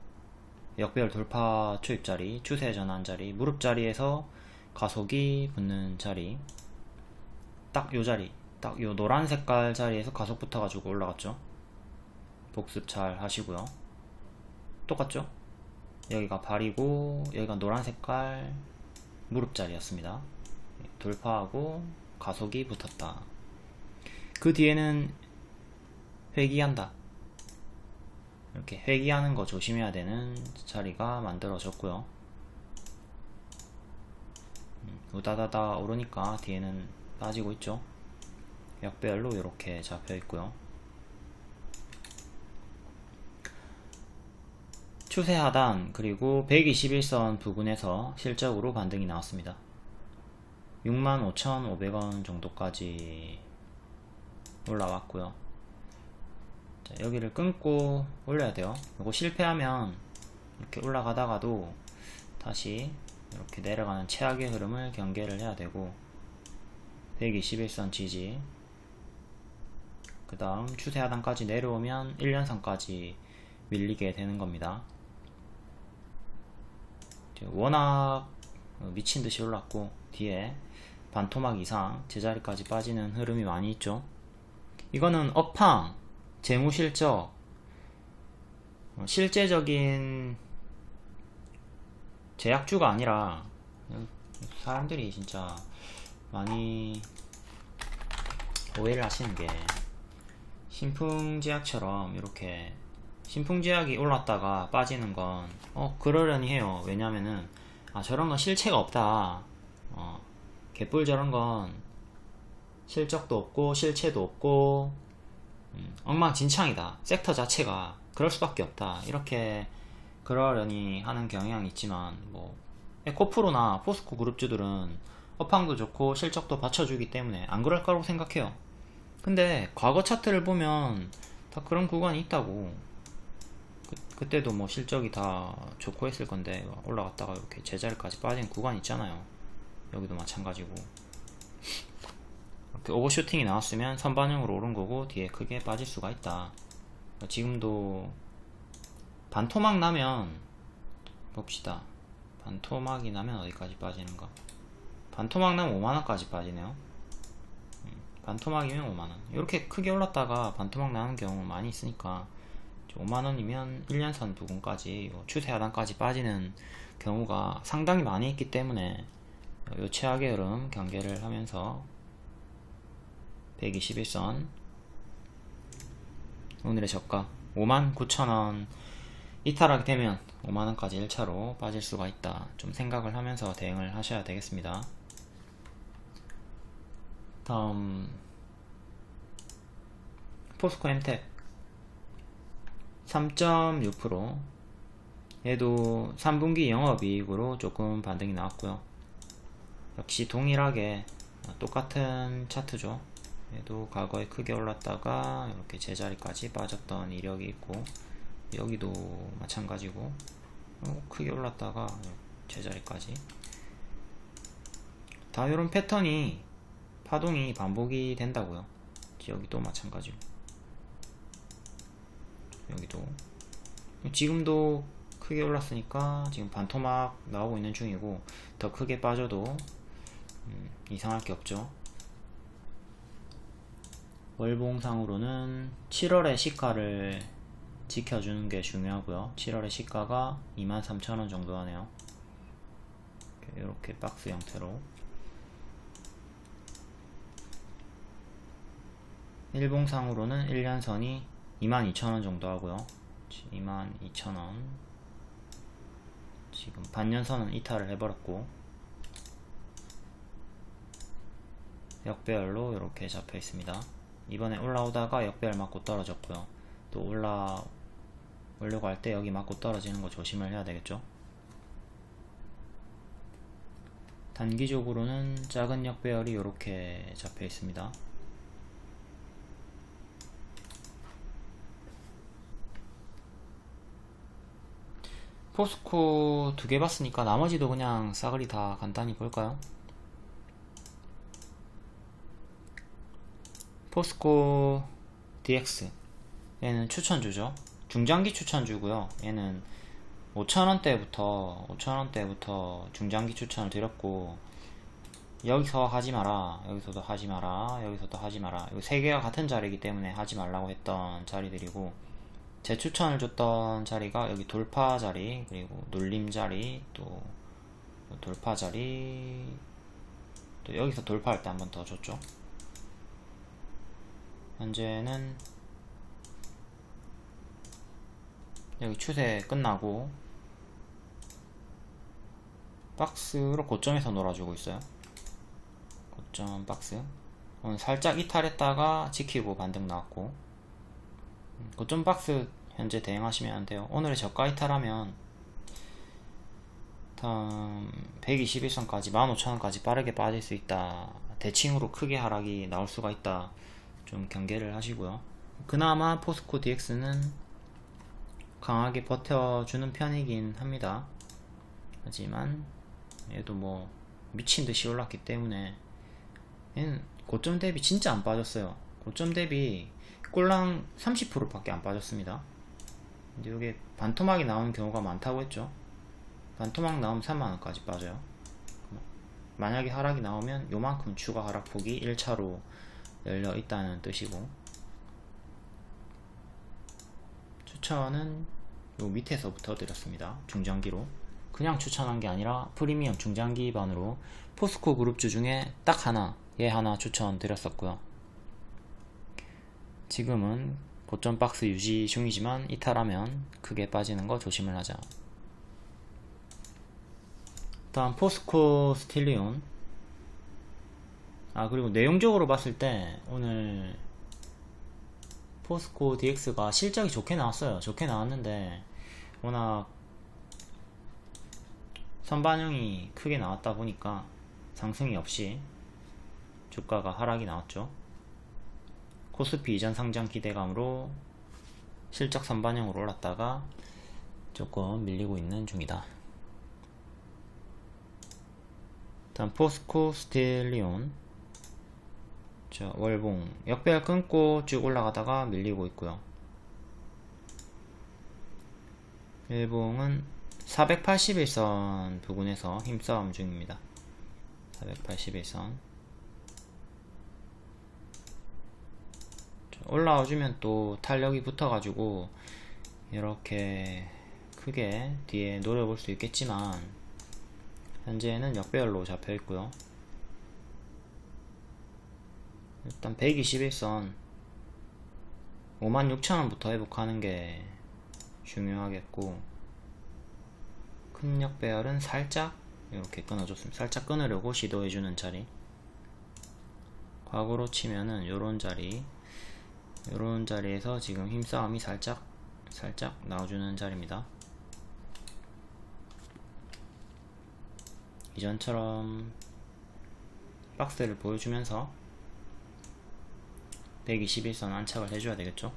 Speaker 1: 역배열 돌파 초입자리, 추세 전환 자리, 무릎 자리에서 가속이 붙는 자리, 딱 요 자리, 딱 요 노란 색깔 자리에서 가속 붙어가지고 올라갔죠. 복습 잘 하시고요. 똑같죠? 여기가 발이고 여기가 노란 색깔 무릎 자리였습니다. 돌파하고 가속이 붙었다. 그 뒤에는 회귀한다. 이렇게 회귀하는 거 조심해야 되는 자리가 만들어졌고요. 우다다다 오르니까 뒤에는 빠지고 있죠. 역배열로 이렇게 잡혀 있고요. 추세 하단 그리고 121선 부근에서 실적으로 반등이 나왔습니다. 65,500원 정도까지 올라왔고요. 자, 여기를 끊고 올려야 돼요. 이거 실패하면 이렇게 올라가다가도 다시 이렇게 내려가는 최악의 흐름을 경계를 해야 되고, 121선 지지, 그 다음 추세 하단까지 내려오면 1년선까지 밀리게 되는 겁니다. 워낙 미친듯이 올랐고 뒤에 반토막 이상 제자리까지 빠지는 흐름이 많이 있죠. 이거는 업황, 재무실적, 실제적인 제약주가 아니라 사람들이 진짜 많이 오해를 하시는 게, 신풍제약처럼 이렇게 신풍제약이 올랐다가 빠지는 건 그러려니 해요. 왜냐면은 저런 건 실체가 없다, 개뿔 저런 건 실적도 없고 실체도 없고 엉망진창이다, 섹터 자체가 그럴 수밖에 없다, 이렇게 그러려니 하는 경향이 있지만, 뭐 에코프로나 포스코 그룹주들은 업황도 좋고 실적도 받쳐주기 때문에 안 그럴 거라고 생각해요. 근데 과거 차트를 보면 다 그런 구간이 있다고. 그때도 뭐 실적이 다 좋고 했을 건데 올라갔다가 이렇게 제자리까지 빠진 구간 있잖아요. 여기도 마찬가지고. 이렇게 오버슈팅이 나왔으면 선반영으로 오른 거고 뒤에 크게 빠질 수가 있다. 지금도 반토막 나면 봅시다. 반토막이 나면 어디까지 빠지는가? 반토막 나면 5만원까지 빠지네요. 반토막이면 5만원. 이렇게 크게 올랐다가 반토막 나는 경우 많이 있으니까 5만원이면 1년선 부분까지 추세 하단까지 빠지는 경우가 상당히 많이 있기 때문에 이 최악의 흐름 경계를 하면서 121선 오늘의 저가 59,000원 이탈하게 되면 5만원까지 1차로 빠질 수가 있다. 좀 생각을 하면서 대응을 하셔야 되겠습니다. 다음 포스코 엠텍 3.6%, 얘도 3분기 영업이익으로 조금 반등이 나왔고요. 역시 동일하게 똑같은 차트죠. 얘도 과거에 크게 올랐다가 이렇게 제자리까지 빠졌던 이력이 있고, 여기도 마찬가지고 크게 올랐다가 제자리까지 다 이런 패턴이 파동이 반복이 된다고요. 여기도 마찬가지고 여기도 지금도 크게 올랐으니까 지금 반토막 나오고 있는 중이고, 더 크게 빠져도 이상할 게 없죠. 월봉상으로는 7월의 시가를 지켜주는 게 중요하고요. 7월의 시가가 23,000원 정도 하네요. 이렇게 박스 형태로. 일봉상으로는 1년선이 22,000원 정도 하고요. 22,000원. 지금 반년선은 이탈을 해버렸고, 역배열로 이렇게 잡혀 있습니다. 이번에 올라오다가 역배열 맞고 떨어졌고요. 또 올라오려고 할 때 여기 맞고 떨어지는 거 조심을 해야 되겠죠. 단기적으로는 작은 역배열이 이렇게 잡혀 있습니다. 포스코 두 개 봤으니까 나머지도 그냥 싸그리 다 간단히 볼까요? 포스코 DX, 얘는 추천주죠. 중장기 추천주고요. 얘는 5,000원대부터 중장기 추천을 드렸고, 여기서 하지마라, 여기서도 하지마라, 여기서도 하지마라, 이 세 개가 같은 자리이기 때문에 하지 말라고 했던 자리들이고, 제 추천을 줬던 자리가 여기 돌파 자리, 그리고 눌림 자리, 또 돌파 자리, 또 여기서 돌파할 때 한 번 더 줬죠. 현재는 여기 추세 끝나고 박스로 고점에서 놀아주고 있어요. 고점 박스. 오늘 살짝 이탈했다가 지키고 반등 나왔고, 고점 박스 현재 대응하시면 안 돼요. 오늘의 저가 이탈하면 다음 121선까지 15,000원까지 빠르게 빠질 수 있다. 대칭으로 크게 하락이 나올 수가 있다. 좀 경계를 하시고요. 그나마 포스코 DX는 강하게 버텨주는 편이긴 합니다. 하지만 얘도 뭐 미친듯이 올랐기 때문에, 얘는 고점 대비 진짜 안 빠졌어요. 고점 대비 꼴랑 30% 밖에 안 빠졌습니다. 근데 이게 반토막이 나오는 경우가 많다고 했죠. 반토막 나오면 3만원까지 빠져요. 만약에 하락이 나오면 요만큼 추가 하락폭이 1차로 열려 있다는 뜻이고, 추천은 요 밑에서부터 드렸습니다. 중장기로. 그냥 추천한 게 아니라 프리미엄 중장기 반으로 포스코 그룹주 중에 딱 하나, 얘 하나 추천드렸었고요. 지금은 고점 박스 유지 중이지만 이탈하면 크게 빠지는 거 조심을 하자. 다음 포스코 스틸리온. 그리고 내용적으로 봤을 때 오늘 포스코 DX가 실적이 좋게 나왔어요. 좋게 나왔는데 워낙 선반영이 크게 나왔다 보니까 상승이 없이 주가가 하락이 나왔죠. 코스피 이전 상장 기대감으로 실적 선반영으로 올랐다가 조금 밀리고 있는 중이다. 다음 포스코 스틸리온. 자, 월봉 역배열 끊고 쭉 올라가다가 밀리고 있고요. 일봉은 481선 부근에서 힘싸움 중입니다. 481선 올라와주면 또 탄력이 붙어가지고 이렇게 크게 뒤에 노려볼 수 있겠지만 현재는 역배열로 잡혀있고요. 일단 121선 56,000원부터 회복하는 게 중요하겠고, 큰 역배열은 살짝 이렇게 끊어줬습니다. 살짝 끊으려고 시도해주는 자리. 과거로 치면은 요런 자리에서 지금 힘싸움이 살짝 나와주는 자리입니다. 이전처럼 박스를 보여주면서 121선 안착을 해줘야 되겠죠.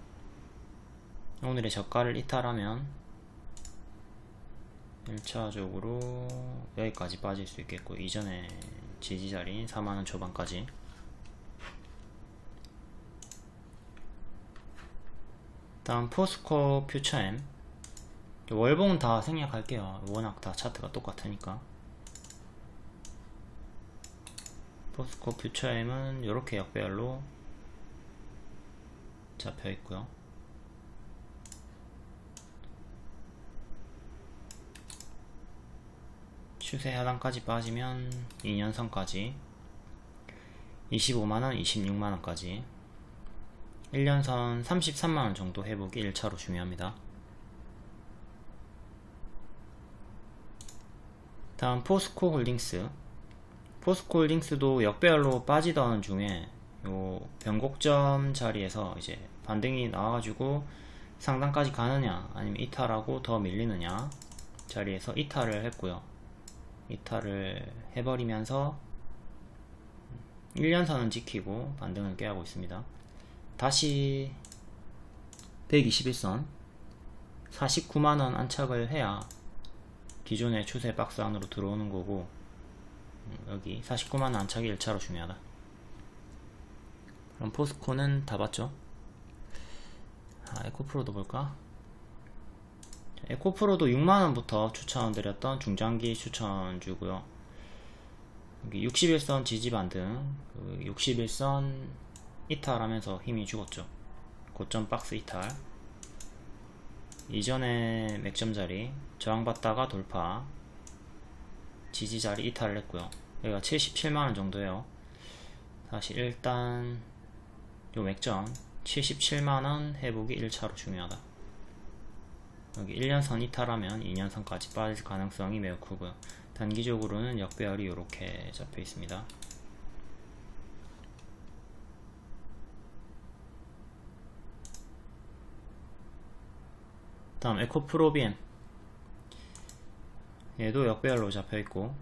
Speaker 1: 오늘의 저가를 이탈하면 1차적으로 여기까지 빠질 수 있겠고, 이전에 지지자리인 4만원 초반까지. 다음 포스코 퓨처엠. 월봉은 다 생략할게요. 워낙 다 차트가 똑같으니까. 포스코 퓨처엠은 이렇게 역배열로 잡혀있고요. 추세 하단까지 빠지면 2년선까지 25만원, 26만원까지 1년선 33만원 정도 회복이 1차로 중요합니다. 다음 포스코 홀딩스. 포스코 홀딩스도 역배열로 빠지던 중에 요 변곡점 자리에서 이제 반등이 나와가지고 상단까지 가느냐 아니면 이탈하고 더 밀리느냐 자리에서 이탈을 했고요. 이탈을 해버리면서 1년선은 지키고 반등을 꾀하고 있습니다. 다시 121선 49만원 안착을 해야 기존의 추세 박스 안으로 들어오는 거고, 여기 49만원 안착이 1차로 중요하다. 그럼 포스코는 다 봤죠? 에코프로도 볼까? 에코프로도 6만원부터 추천드렸던 중장기 추천주고요. 여기 61선 지지 반등, 61선 이탈하면서 힘이 죽었죠. 고점 박스 이탈. 이전에 맥점 자리 저항받다가 돌파, 지지 자리 이탈을 했고요. 여기가 77만원 정도예요. 다시 일단 요 맥점 77만원 회복이 1차로 중요하다. 여기 1년선 이탈하면 2년선까지 빠질 가능성이 매우 크고요. 단기적으로는 역배열이 이렇게 잡혀 있습니다. 다음 에코프로비엠. 얘도 역배열로 잡혀 있고,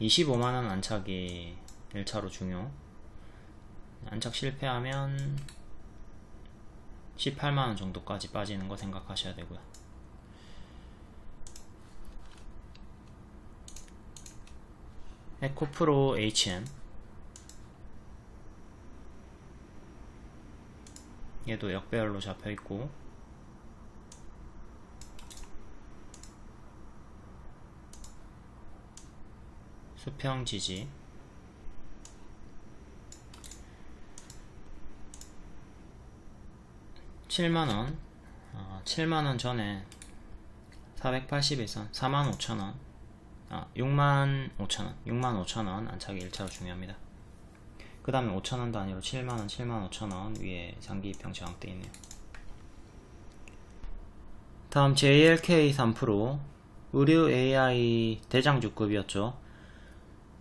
Speaker 1: (25만원) 안착이 1차로 중요. 안착 실패하면 18만원 정도까지 빠지는 거 생각하셔야 되고요. 에코프로 HM. 얘도 역배열로 잡혀있고, 수평 지지 7만원 7만원 전에 481선 45,000원 65,000원 65,000원 안착이 1차로 중요합니다. 그 다음에 5,000원 단위로 7만원 75,000원 위에 장기 입형 저항대 있네요. 다음 JLK 3% 의류 AI 대장주급이었죠.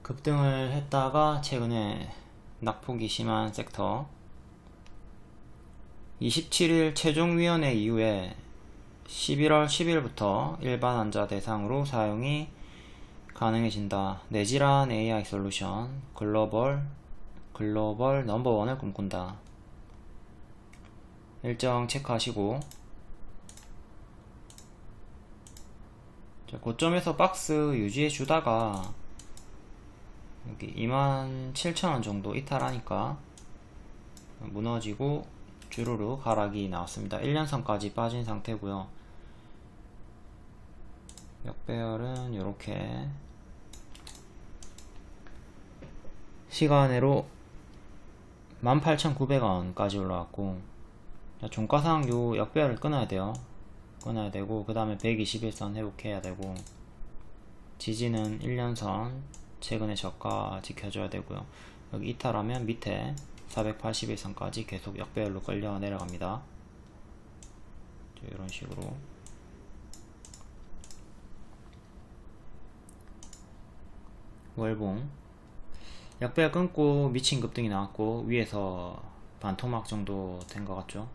Speaker 1: 급등을 했다가 최근에 낙폭이 심한 섹터 27일 최종위원회 이후에 11월 10일부터 일반 환자 대상으로 사용이 가능해진다. 내질한 AI 솔루션 글로벌 넘버원을 꿈꾼다. 일정 체크하시고 고점에서 박스 유지해 주다가 여기 27,000원 정도 이탈하니까 무너지고 주르륵 하락이 나왔습니다. 1년선까지 빠진 상태고요. 역배열은 이렇게 시간으로 18,900원까지 올라왔고, 종가상 요 역배열을 끊어야 돼요. 끊어야 되고, 그 다음에 121선 회복해야 되고, 지지는 1년선 최근의 저가 지켜줘야 되고요. 여기 이탈하면 밑에 481선까지 계속 역배열로 끌려 내려갑니다. 이런 식으로 월봉 역배열 끊고 미친 급등이 나왔고 위에서 반토막 정도 된 것 같죠.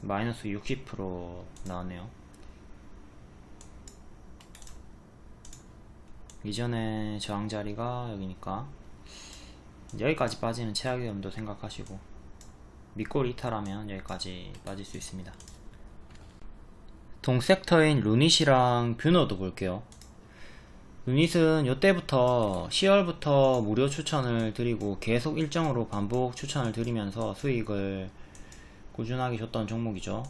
Speaker 1: 마이너스 60% 나왔네요. 이전에 저항자리가 여기니까 여기까지 빠지는 최악의 염도 생각하시고 밑골 이탈하면 여기까지 빠질 수 있습니다. 동섹터인 루닛이랑 뷰너도 볼게요. 루닛은 요때부터 10월부터 무료 추천을 드리고 계속 일정으로 반복 추천을 드리면서 수익을 꾸준하게 줬던 종목이죠.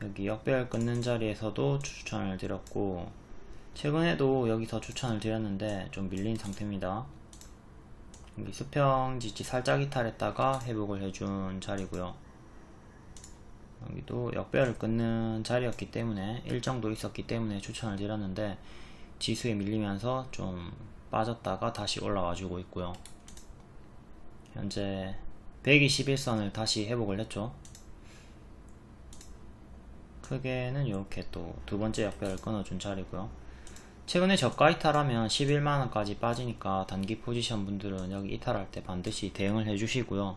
Speaker 1: 여기 역배열 끊는 자리에서도 추천을 드렸고 최근에도 여기서 추천을 드렸는데 좀 밀린 상태입니다. 여기 수평 지지 살짝 이탈했다가 회복을 해준 자리고요. 여기도 역배열을 끊는 자리였기 때문에 일정도 있었기 때문에 추천을 드렸는데 지수에 밀리면서 좀 빠졌다가 다시 올라와 주고 있고요. 현재 121선을 다시 회복을 했죠. 크게는 이렇게 또 두 번째 역배열을 끊어준 자리고요. 최근에 저가 이탈하면 11만원까지 빠지니까 단기 포지션 분들은 여기 이탈할 때 반드시 대응을 해주시고요.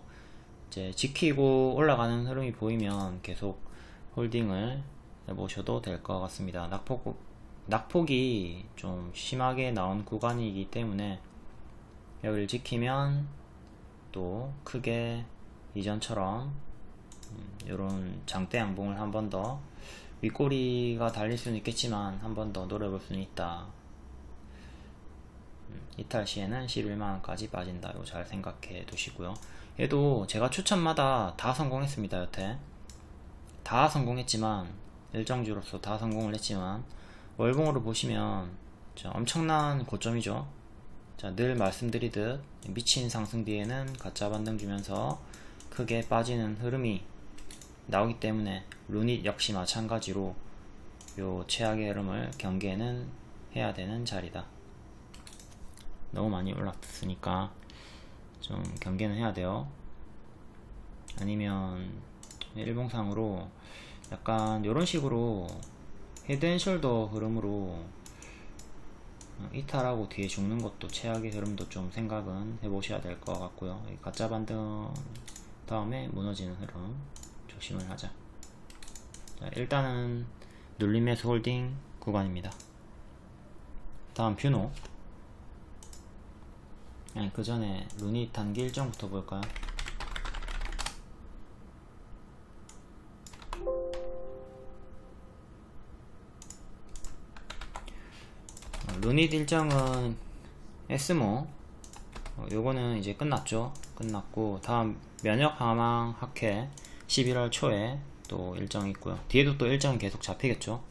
Speaker 1: 이제 지키고 올라가는 흐름이 보이면 계속 홀딩을 해보셔도 될 것 같습니다. 낙폭이 좀 심하게 나온 구간이기 때문에 여기를 지키면 또 크게 이전처럼 이런 장대 양봉을 한 번 더 윗꼬리가 달릴 수는 있겠지만 한 번 더 노려볼 수는 있다. 이탈 시에는 11만원까지 빠진다. 이거 잘 생각해 두시고요. 얘도 제가 추천마다 다 성공했습니다. 여태 다 성공했지만 일정주로서 다 성공을 했지만 월봉으로 보시면 엄청난 고점이죠. 늘 말씀드리듯 미친 상승 뒤에는 가짜 반등 주면서 크게 빠지는 흐름이 나오기 때문에 루닛 역시 마찬가지로 요 최악의 흐름을 경계는 해야 되는 자리다. 너무 많이 올랐으니까 좀 경계는 해야 돼요. 아니면 일봉상으로 약간 이런 식으로 헤드앤숄더 흐름으로 이탈하고 뒤에 죽는 것도 최악의 흐름도 좀 생각은 해보셔야 될 것 같고요. 가짜 반등 다음에 무너지는 흐름 조심을 하자. 자, 일단은 눌림에서 홀딩 구간입니다. 다음 뷰노. 그 전에 루닛 단기 일정부터 볼까요? 루닛 일정은 에스모 요거는 이제 끝났죠. 끝났고 다음 면역 하망 학회 11월 초에 또 일정이 있고요. 뒤에도 또 일정이 계속 잡히겠죠.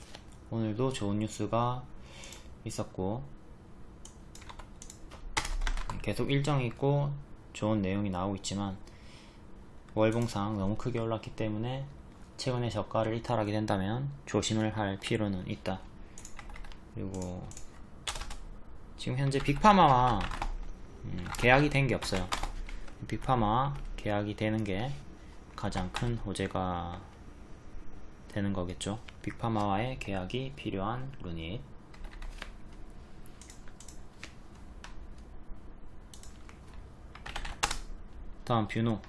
Speaker 1: 오늘도 좋은 뉴스가 있었고, 계속 일정이 있고 좋은 내용이 나오고 있지만 월봉상 너무 크게 올랐기 때문에 최근에 저가를 이탈하게 된다면 조심을 할 필요는 있다. 그리고 지금 현재 빅파마와 계약이 된 게 없어요. 빅파마와 계약이 되는 게 가장 큰 호재가 되는 거겠죠. 빅파마와의 계약이 필요한 루닛. 다음 뷰노.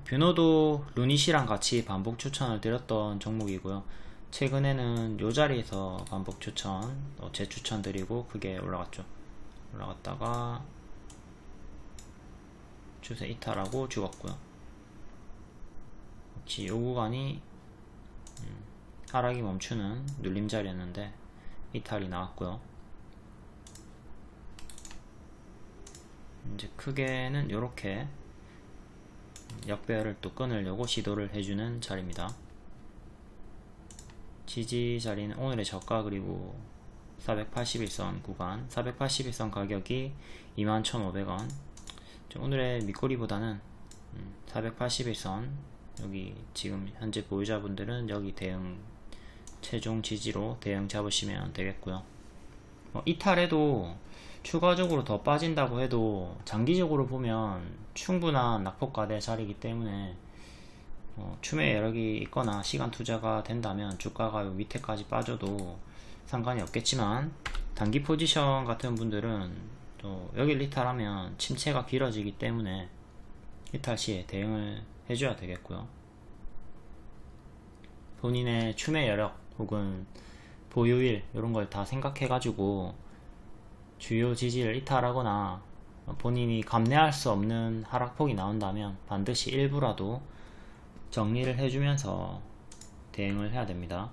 Speaker 1: 뷰노도 루닛이랑 같이 반복 추천을 드렸던 종목이고요. 최근에는 요 자리에서 반복 추천, 재추천 드리고 크게 올라갔죠. 올라갔다가 추세 이탈하고 죽었고요. 역시 요 구간이 하락이 멈추는 눌림 자리였는데 이탈이 나왔고요. 이제 크게는 요렇게 역배열을 또 끊으려고 시도를 해주는 자리입니다. 지지 자리는 오늘의 저가 그리고 481선 구간, 481선 가격이 21,500원. 오늘의 밑꼬리보다는 481선 여기 지금 현재 보유자분들은 여기 대응 최종 지지로 대응 잡으시면 되겠고요. 이탈해도 추가적으로 더 빠진다고 해도 장기적으로 보면 충분한 낙폭과대 자리이기 때문에 추매 여력이 있거나 시간 투자가 된다면 주가가 요 밑에까지 빠져도 상관이 없겠지만, 단기 포지션 같은 분들은 또 여기를 이탈하면 침체가 길어지기 때문에 이탈 시에 대응을 해줘야 되겠고요. 본인의 추매 여력 혹은 보유일 이런 걸 다 생각해 가지고 주요 지지를 이탈하거나 본인이 감내할 수 없는 하락폭이 나온다면 반드시 일부라도 정리를 해주면서 대응을 해야 됩니다.